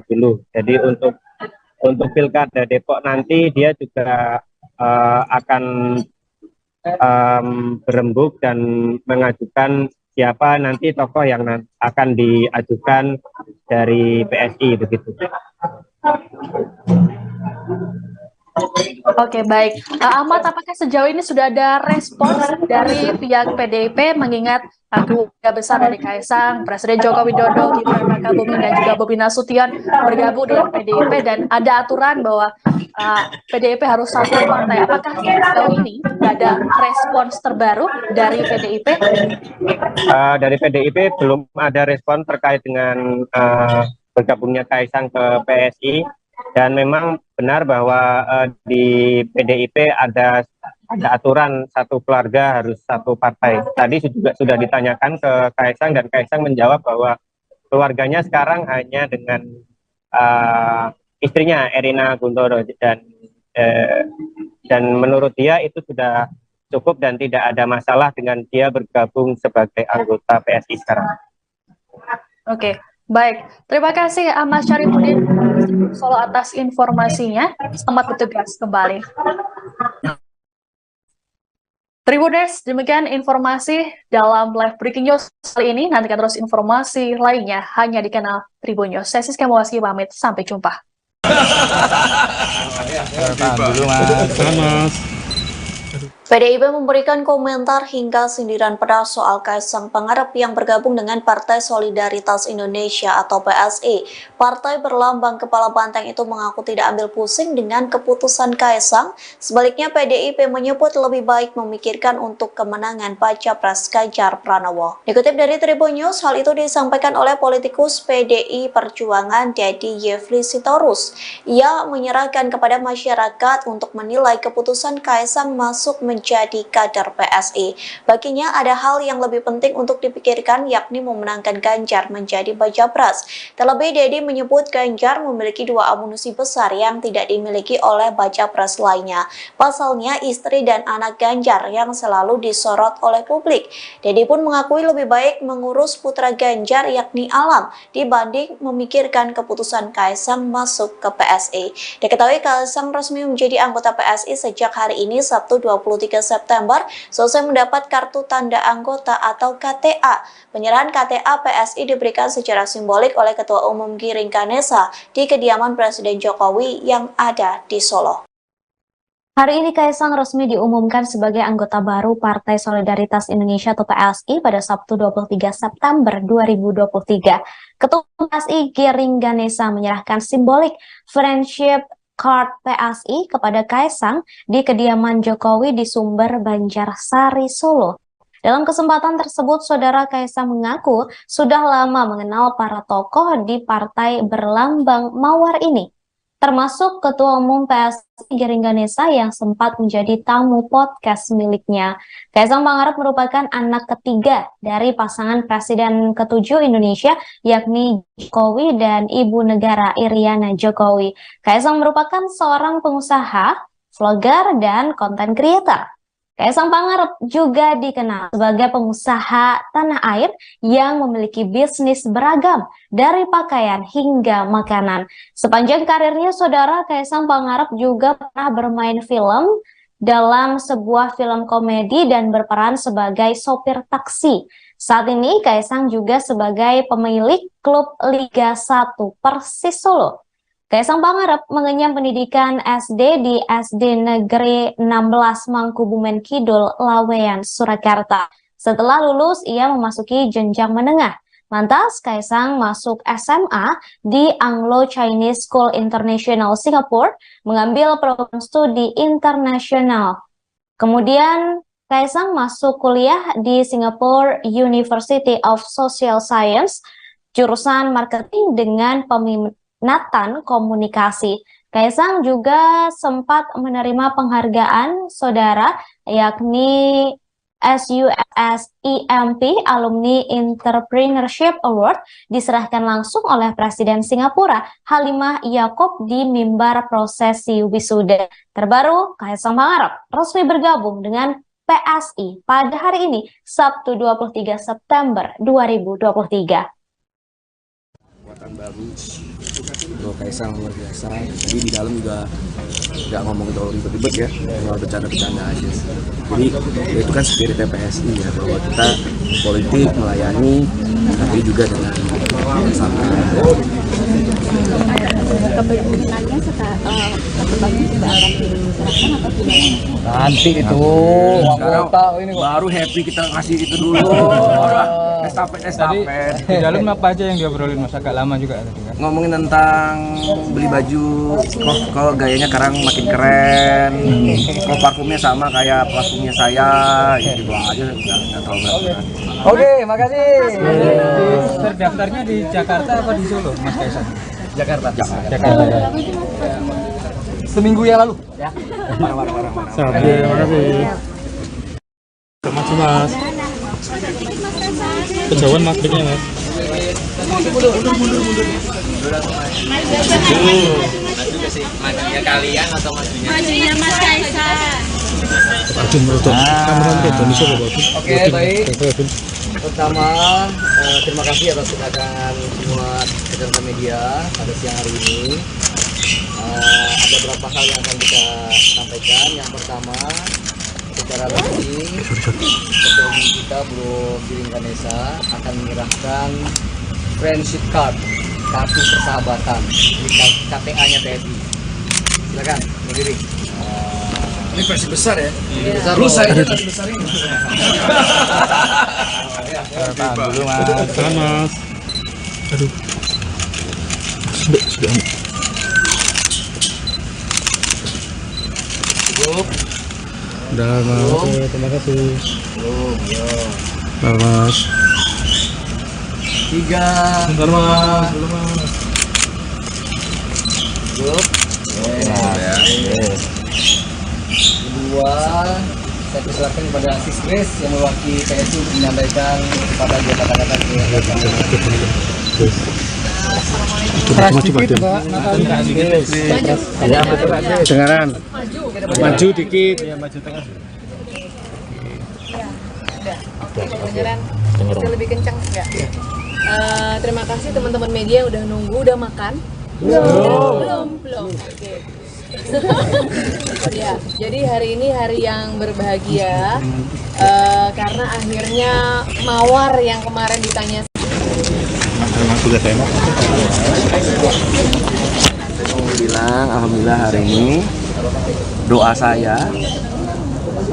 Speaker 6: dulu. Jadi untuk Pilkada Depok nanti dia juga akan berembuk dan mengajukan siapa nanti tokoh yang akan diajukan dari PSI begitu.
Speaker 5: Oke, baik. Ahmad, apakah sejauh ini sudah ada respons dari pihak PDIP mengingat keluarga besar dari Kaisang, Presiden Joko Widodo, Gibran Rakabuming, dan juga Bobi Nasution bergabung dengan PDIP dan ada aturan bahwa PDIP harus satu partai. Apakah sejauh ini ada respons terbaru dari PDIP?
Speaker 6: Dari PDIP belum ada respon terkait dengan bergabungnya Kaisang ke PSI. Dan memang benar bahwa di PDIP ada aturan satu keluarga harus satu partai. Tadi juga sudah ditanyakan ke Kaisang dan Kaisang menjawab bahwa keluarganya sekarang hanya dengan istrinya Erina Guntoro dan menurut dia itu sudah cukup dan tidak ada masalah dengan dia bergabung sebagai anggota PSI sekarang.
Speaker 5: Oke. Baik, terima kasih Ahmad Syarifuddin Solo atas informasinya. Selamat bertugas kembali. Tribuners, demikian informasi dalam live breaking news kali ini. Nantikan terus informasi lainnya hanya di kanal Tribun News. Saya Siska Mawaski pamit, sampai jumpa.
Speaker 11: Dulu Mas.
Speaker 1: PDIP memberikan komentar hingga sindiran pedas soal Kaisang Pangarep yang bergabung dengan Partai Solidaritas Indonesia atau PSI. Partai berlambang kepala banteng itu mengaku tidak ambil pusing dengan keputusan Kaisang. Sebaliknya PDIP menyebut lebih baik memikirkan untuk kemenangan baca pres Ganjar Pranowo. Dikutip dari Tribun News, hal itu disampaikan oleh politikus PDI Perjuangan Dedi Yefli Sitorus. Ia menyerahkan kepada masyarakat untuk menilai keputusan Kaisang masuk menjadi kader PSI. Baginya ada hal yang lebih penting untuk dipikirkan, yakni memenangkan Ganjar menjadi baca pres. Terlebih Dedi menyebut Ganjar memiliki dua amunisi besar yang tidak dimiliki oleh baca pres lainnya. Pasalnya istri dan anak Ganjar yang selalu disorot oleh publik. Dedi pun mengakui lebih baik mengurus putra Ganjar yakni Alam dibanding memikirkan keputusan Kaisang masuk ke PSI. Diketahui Kaisang resmi menjadi anggota PSI sejak hari ini Sabtu 23 September selesai mendapat kartu tanda anggota atau KTA. Penyerahan KTA PSI diberikan secara simbolik oleh Ketua Umum Giring Ganesa di kediaman Presiden Jokowi yang ada di Solo.
Speaker 7: Hari ini Kaisang resmi diumumkan sebagai anggota baru Partai Solidaritas Indonesia atau PSI pada Sabtu 23 September 2023. Ketua PSI Giring Ganesa menyerahkan simbolik friendship card PSI kepada Kaisang di kediaman Jokowi di Sumber, Banjarsari, Solo. Dalam kesempatan tersebut, Saudara Kaisang mengaku sudah lama mengenal para tokoh di partai berlambang mawar ini, termasuk Ketua Umum PSI Giring Ganesa yang sempat menjadi tamu podcast miliknya. Kaisang Pangarep merupakan anak ketiga dari pasangan Presiden ke-7 Indonesia, yakni Jokowi dan Ibu Negara Iriana Jokowi. Kaisang merupakan seorang pengusaha, vlogger, dan konten creator. Kaisang Pangarep juga dikenal sebagai pengusaha tanah air yang memiliki bisnis beragam dari pakaian hingga makanan. Sepanjang karirnya, Saudara, Kaisang Pangarep juga pernah bermain film dalam sebuah film komedi dan berperan sebagai sopir taksi. Saat ini Kaisang juga sebagai pemilik klub Liga 1 Persis Solo. Kaisang Pangarep mengenyam pendidikan SD di SD Negeri 16 Mangkubumen Kidul, Laweyan, Surakarta. Setelah lulus, ia memasuki jenjang menengah. Lantas, Kaisang masuk SMA di Anglo-Chinese School International Singapore, mengambil program studi internasional. Kemudian, Kaisang masuk kuliah di Singapore University of Social Science, jurusan marketing dengan peminatan komunikasi. Kaisang juga sempat menerima penghargaan, Saudara, yakni SUSEMP Alumni Entrepreneurship Award diserahkan langsung oleh Presiden Singapura Halimah Yaakob di mimbar prosesi wisuda. Terbaru, Kaisang Pangarep resmi bergabung dengan PSI pada hari ini, Sabtu 23 September 2023.
Speaker 2: Baru Bro Kaisang luar biasa. Jadi di dalam juga nggak ngomong terlalu ribet-ribet ya, cuma bercanda-bercanda aja. Jadi ya itu kan spirit PSI ya, bahwa kita politik melayani, tapi juga dengan sama.
Speaker 3: Kepemimpinannya sebagai sudah akan diserahkan atau gimana?
Speaker 4: Nanti itu
Speaker 2: Sekarang baru happy kita ngasih itu dulu. Estafet.
Speaker 8: Di dalam apa aja yang diobrolin Mas, agak lama juga tadi kan?
Speaker 2: Ngomongin tentang beli baju, kok gayanya sekarang makin keren, kok parfumnya sama kayak parfumnya saya, gitu aja nggak terlalu berat.
Speaker 4: Oke, makasih.
Speaker 8: Terdaftarnya di Jakarta apa di Solo, Mas Kaisang?
Speaker 4: Jakarta.
Speaker 8: Jakarta ya.
Speaker 4: Seminggu yang lalu. Ya.
Speaker 11: Terima kasih. Maju Mas. Kejauhan Mas, breaknya Mas.
Speaker 9: Maju ke sih. Majunya kalian atau majunya?
Speaker 3: Majunya Mas Kaisang.
Speaker 11: Arjun merujuk kameran ke Indonesia Bapak.
Speaker 4: Oke, baik. Pertama, terima kasih atas kedatangan semua rekan media pada siang hari ini. Ada beberapa hal yang akan kita sampaikan. Yang pertama, secara resmi, Ketua Umum kita Bro Giring Ganesha akan menyerahkan friendship card, kartu persahabatan di KTA-nya PSI. Silakan, Bro Giring.
Speaker 2: Ini versi besar ya?
Speaker 4: Besar
Speaker 2: Lu
Speaker 4: loh.
Speaker 2: saya versi besar ini.
Speaker 11: Tahan dulu Mas. Tahan Mas. Aduh. Sudah.
Speaker 4: Cukup.
Speaker 11: Udah Mas. Oke, terima kasih.
Speaker 4: Belum, yo.
Speaker 11: Bentar Mas.
Speaker 4: 3.
Speaker 11: Bentar Mas. Belum Mas.
Speaker 4: Cukup. Kedua, saya persilakan kepada Sis Grace yang mewakili PSI untuk menyampaikan kepada dia kata-kata
Speaker 11: Dengaran. Maju dikit.
Speaker 10: Kedengeran? Bisa lebih kencang nggak? Terima kasih teman-teman media yang udah nunggu, udah makan? Belum. Oke. Ya, jadi hari ini hari yang berbahagia karena akhirnya Mawar yang kemarin ditanya
Speaker 2: Alhamdulillah hari ini doa saya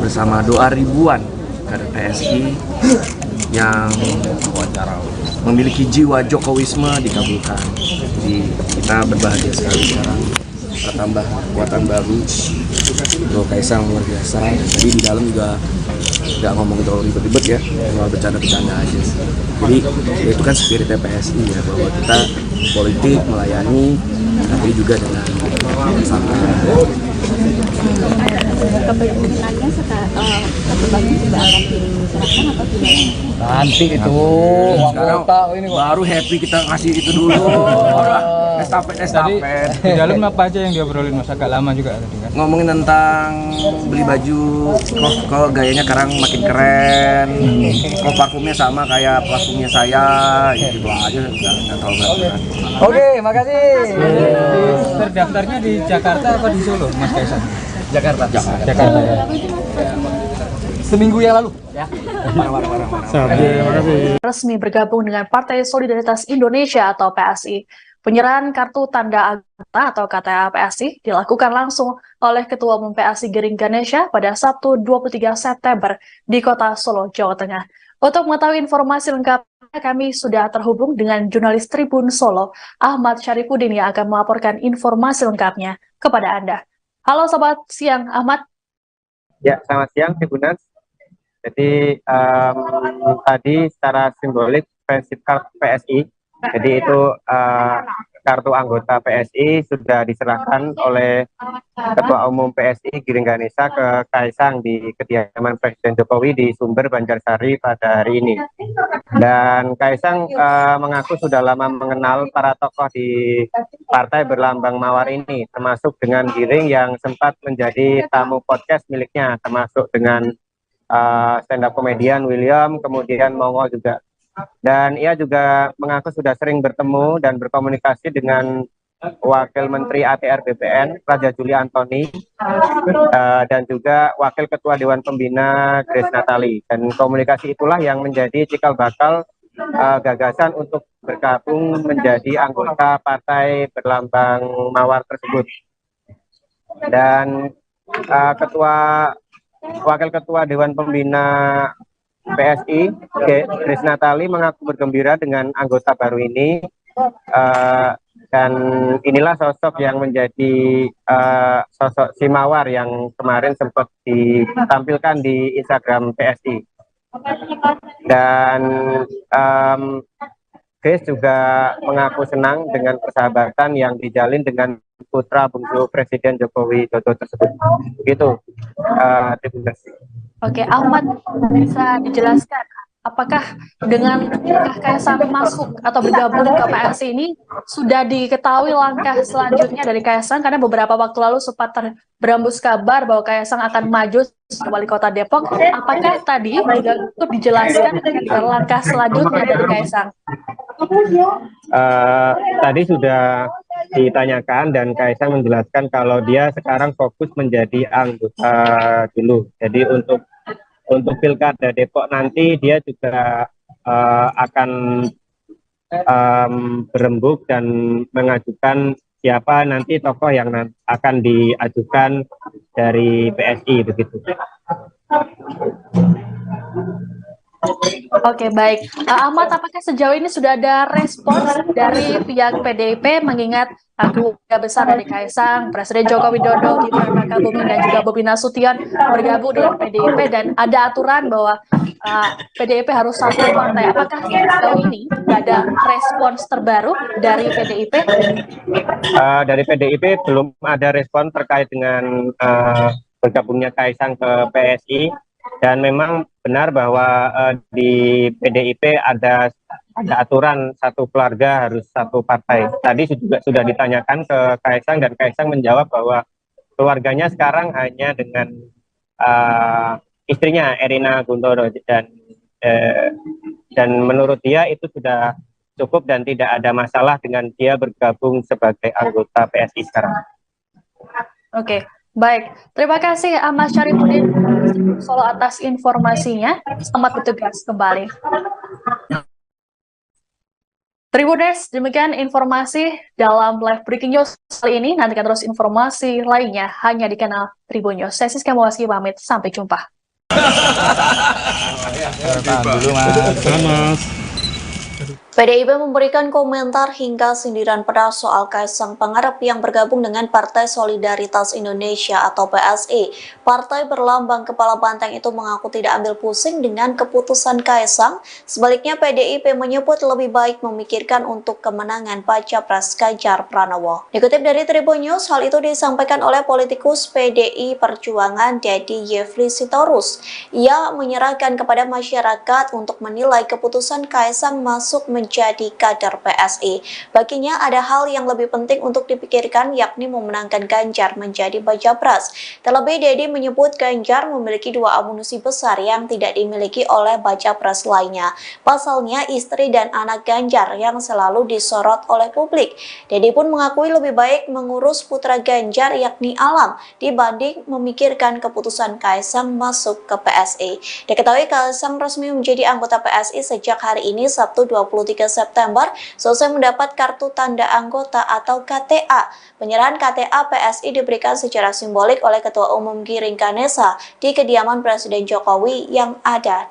Speaker 2: bersama doa ribuan kader PSI yang memiliki jiwa Jokowisme dikabulkan. Jadi kita berbahagia sekali sekarang, bertambah kekuatan baru. Bro Kaisang luar biasa. Jadi di dalam juga nggak ngomong terlalu ribet-ribet ya, cuma bercanda-bercanda aja. Jadi ya itu kan spirit PSI ya, bahwa kita politik melayani, tapi juga dengan sama.
Speaker 3: Kepemimpinannya sebagai sudah akan diserahkan atau gimana?
Speaker 4: Nanti itu
Speaker 2: Sekarang baru happy kita ngasih itu dulu. Estafet.
Speaker 8: Di dalam apa aja yang diobrolin Mas, agak lama juga tadi kan?
Speaker 2: Ngomongin tentang beli baju, kok gayanya sekarang makin keren, kok parfumnya sama kayak parfumnya saya, gitu aja nggak terlalu berat.
Speaker 4: Oke, makasih.
Speaker 8: Terdaftarnya di Jakarta apa di Solo, Mas Kaisang?
Speaker 4: Jakarta.
Speaker 8: Jakarta ya.
Speaker 4: Seminggu yang lalu. Ya.
Speaker 11: Terima kasih.
Speaker 5: Resmi bergabung dengan Partai Solidaritas Indonesia atau PSI. Penyerahan kartu tanda anggota atau KTA PSI dilakukan langsung oleh Ketua Umum PSI Giring Ganesha pada Sabtu 23 September di Kota Solo, Jawa Tengah. Untuk mengetahui informasi lengkapnya, kami sudah terhubung dengan jurnalis Tribun Solo, Ahmad Syarifuddin, yang akan melaporkan informasi lengkapnya kepada Anda. Halo Sobat Siang, Ahmad.
Speaker 6: Ya, selamat siang Tribunas. Jadi tadi secara simbolik friendship card PSI, jadi itu kartu anggota PSI sudah diserahkan oleh Ketua Umum PSI Giring Ganesha ke Kaisang di kediaman Presiden Jokowi di Sumber, Banjarsari pada hari ini. Dan Kaisang mengaku sudah lama mengenal para tokoh di partai berlambang mawar ini, termasuk dengan Giring yang sempat menjadi tamu podcast miliknya, termasuk dengan stand up komedian William, kemudian Mongol juga. Dan ia juga mengaku sudah sering bertemu dan berkomunikasi dengan Wakil Menteri ATR BPN Raja Juli Antoni, dan juga Wakil Ketua Dewan Pembina Grace Natali. Dan komunikasi itulah yang menjadi cikal bakal gagasan untuk bergabung menjadi anggota partai berlambang mawar tersebut. Dan Wakil Ketua Dewan Pembina PSI Grace Natali mengaku bergembira dengan anggota baru ini. Dan inilah sosok yang menjadi sosok si Mawar yang kemarin sempat ditampilkan di Instagram PSI. Dan Grace juga mengaku senang dengan persahabatan yang dijalin dengan putra bungsu Presiden Joko Widodo tersebut. Begitu.
Speaker 5: Oke, Ahmad, bisa dijelaskan apakah dengan Kaisang masuk atau bergabung ke PSI ini sudah diketahui langkah selanjutnya dari Kaisang, karena beberapa waktu lalu sempat berembus kabar bahwa Kaisang akan maju sebagai wali kota Depok. Apakah tadi juga cukup dijelaskan langkah selanjutnya dari Kaisang?
Speaker 6: Tadi sudah ditanyakan dan Kaisang menjelaskan kalau dia sekarang fokus menjadi anggota dulu. Jadi untuk Pilkada Depok nanti dia juga akan berembuk dan mengajukan siapa nanti tokoh yang akan diajukan dari PSI begitu.
Speaker 5: Oke, baik. Ahmad, apakah sejauh ini sudah ada respons dari pihak PDIP mengingat keluarga besar dari Kaisang, Presiden Joko Widodo, Gibran Rakabuming, dan juga Bobi Nasution bergabung dengan PDIP, dan ada aturan bahwa PDIP harus satu partai. Apakah sejauh ini ada respons terbaru dari PDIP?
Speaker 6: Dari PDIP belum ada respon terkait dengan bergabungnya Kaisang ke PSI. Dan memang benar bahwa di PDIP ada aturan satu keluarga harus satu partai. Tadi juga sudah ditanyakan ke Kaisang dan Kaisang menjawab bahwa keluarganya sekarang hanya dengan istrinya Erina Guntoro, dan menurut dia itu sudah cukup dan tidak ada masalah dengan dia bergabung sebagai anggota PSI sekarang.
Speaker 5: Oke. Baik, terima kasih Ahmad Syarifuddin Solo atas informasinya. Selamat bertugas kembali. Tribuners, demikian informasi dalam live breaking news kali ini. Nantikan terus informasi lainnya hanya di kanal Tribun News. Saya Siska Mawaski pamit, sampai jumpa.
Speaker 11: Dulu Mas.
Speaker 1: PDIP memberikan komentar hingga sindiran pedas soal Kaisang Pangarep yang bergabung dengan Partai Solidaritas Indonesia atau PSI. Partai berlambang kepala banteng itu mengaku tidak ambil pusing dengan keputusan Kaisang. Sebaliknya PDIP menyebut lebih baik memikirkan untuk kemenangan Baca Pres Ganjar Pranowo. Dikutip dari Tribun News, hal itu disampaikan oleh politikus PDI Perjuangan Dedi Yefli Sitorus. Ia menyerahkan kepada masyarakat untuk menilai keputusan Kaisang masuk menjadi kader PSI. Baginya ada hal yang lebih penting untuk dipikirkan, yakni memenangkan Ganjar menjadi Baca Pres. Terlebih Dedi menyebut Ganjar memiliki dua amunisi besar yang tidak dimiliki oleh Baca Pres lainnya. Pasalnya istri dan anak Ganjar yang selalu disorot oleh publik. Dedi pun mengakui lebih baik mengurus putra Ganjar yakni Alam dibanding memikirkan keputusan Kaisang masuk ke PSI. Diketahui Kaisang resmi menjadi anggota PSI sejak hari ini Sabtu 23 September selesai mendapat kartu tanda anggota atau KTA. Penyerahan KTA PSI diberikan secara simbolik oleh Ketua Umum Giring Ganesa di kediaman Presiden Jokowi yang ada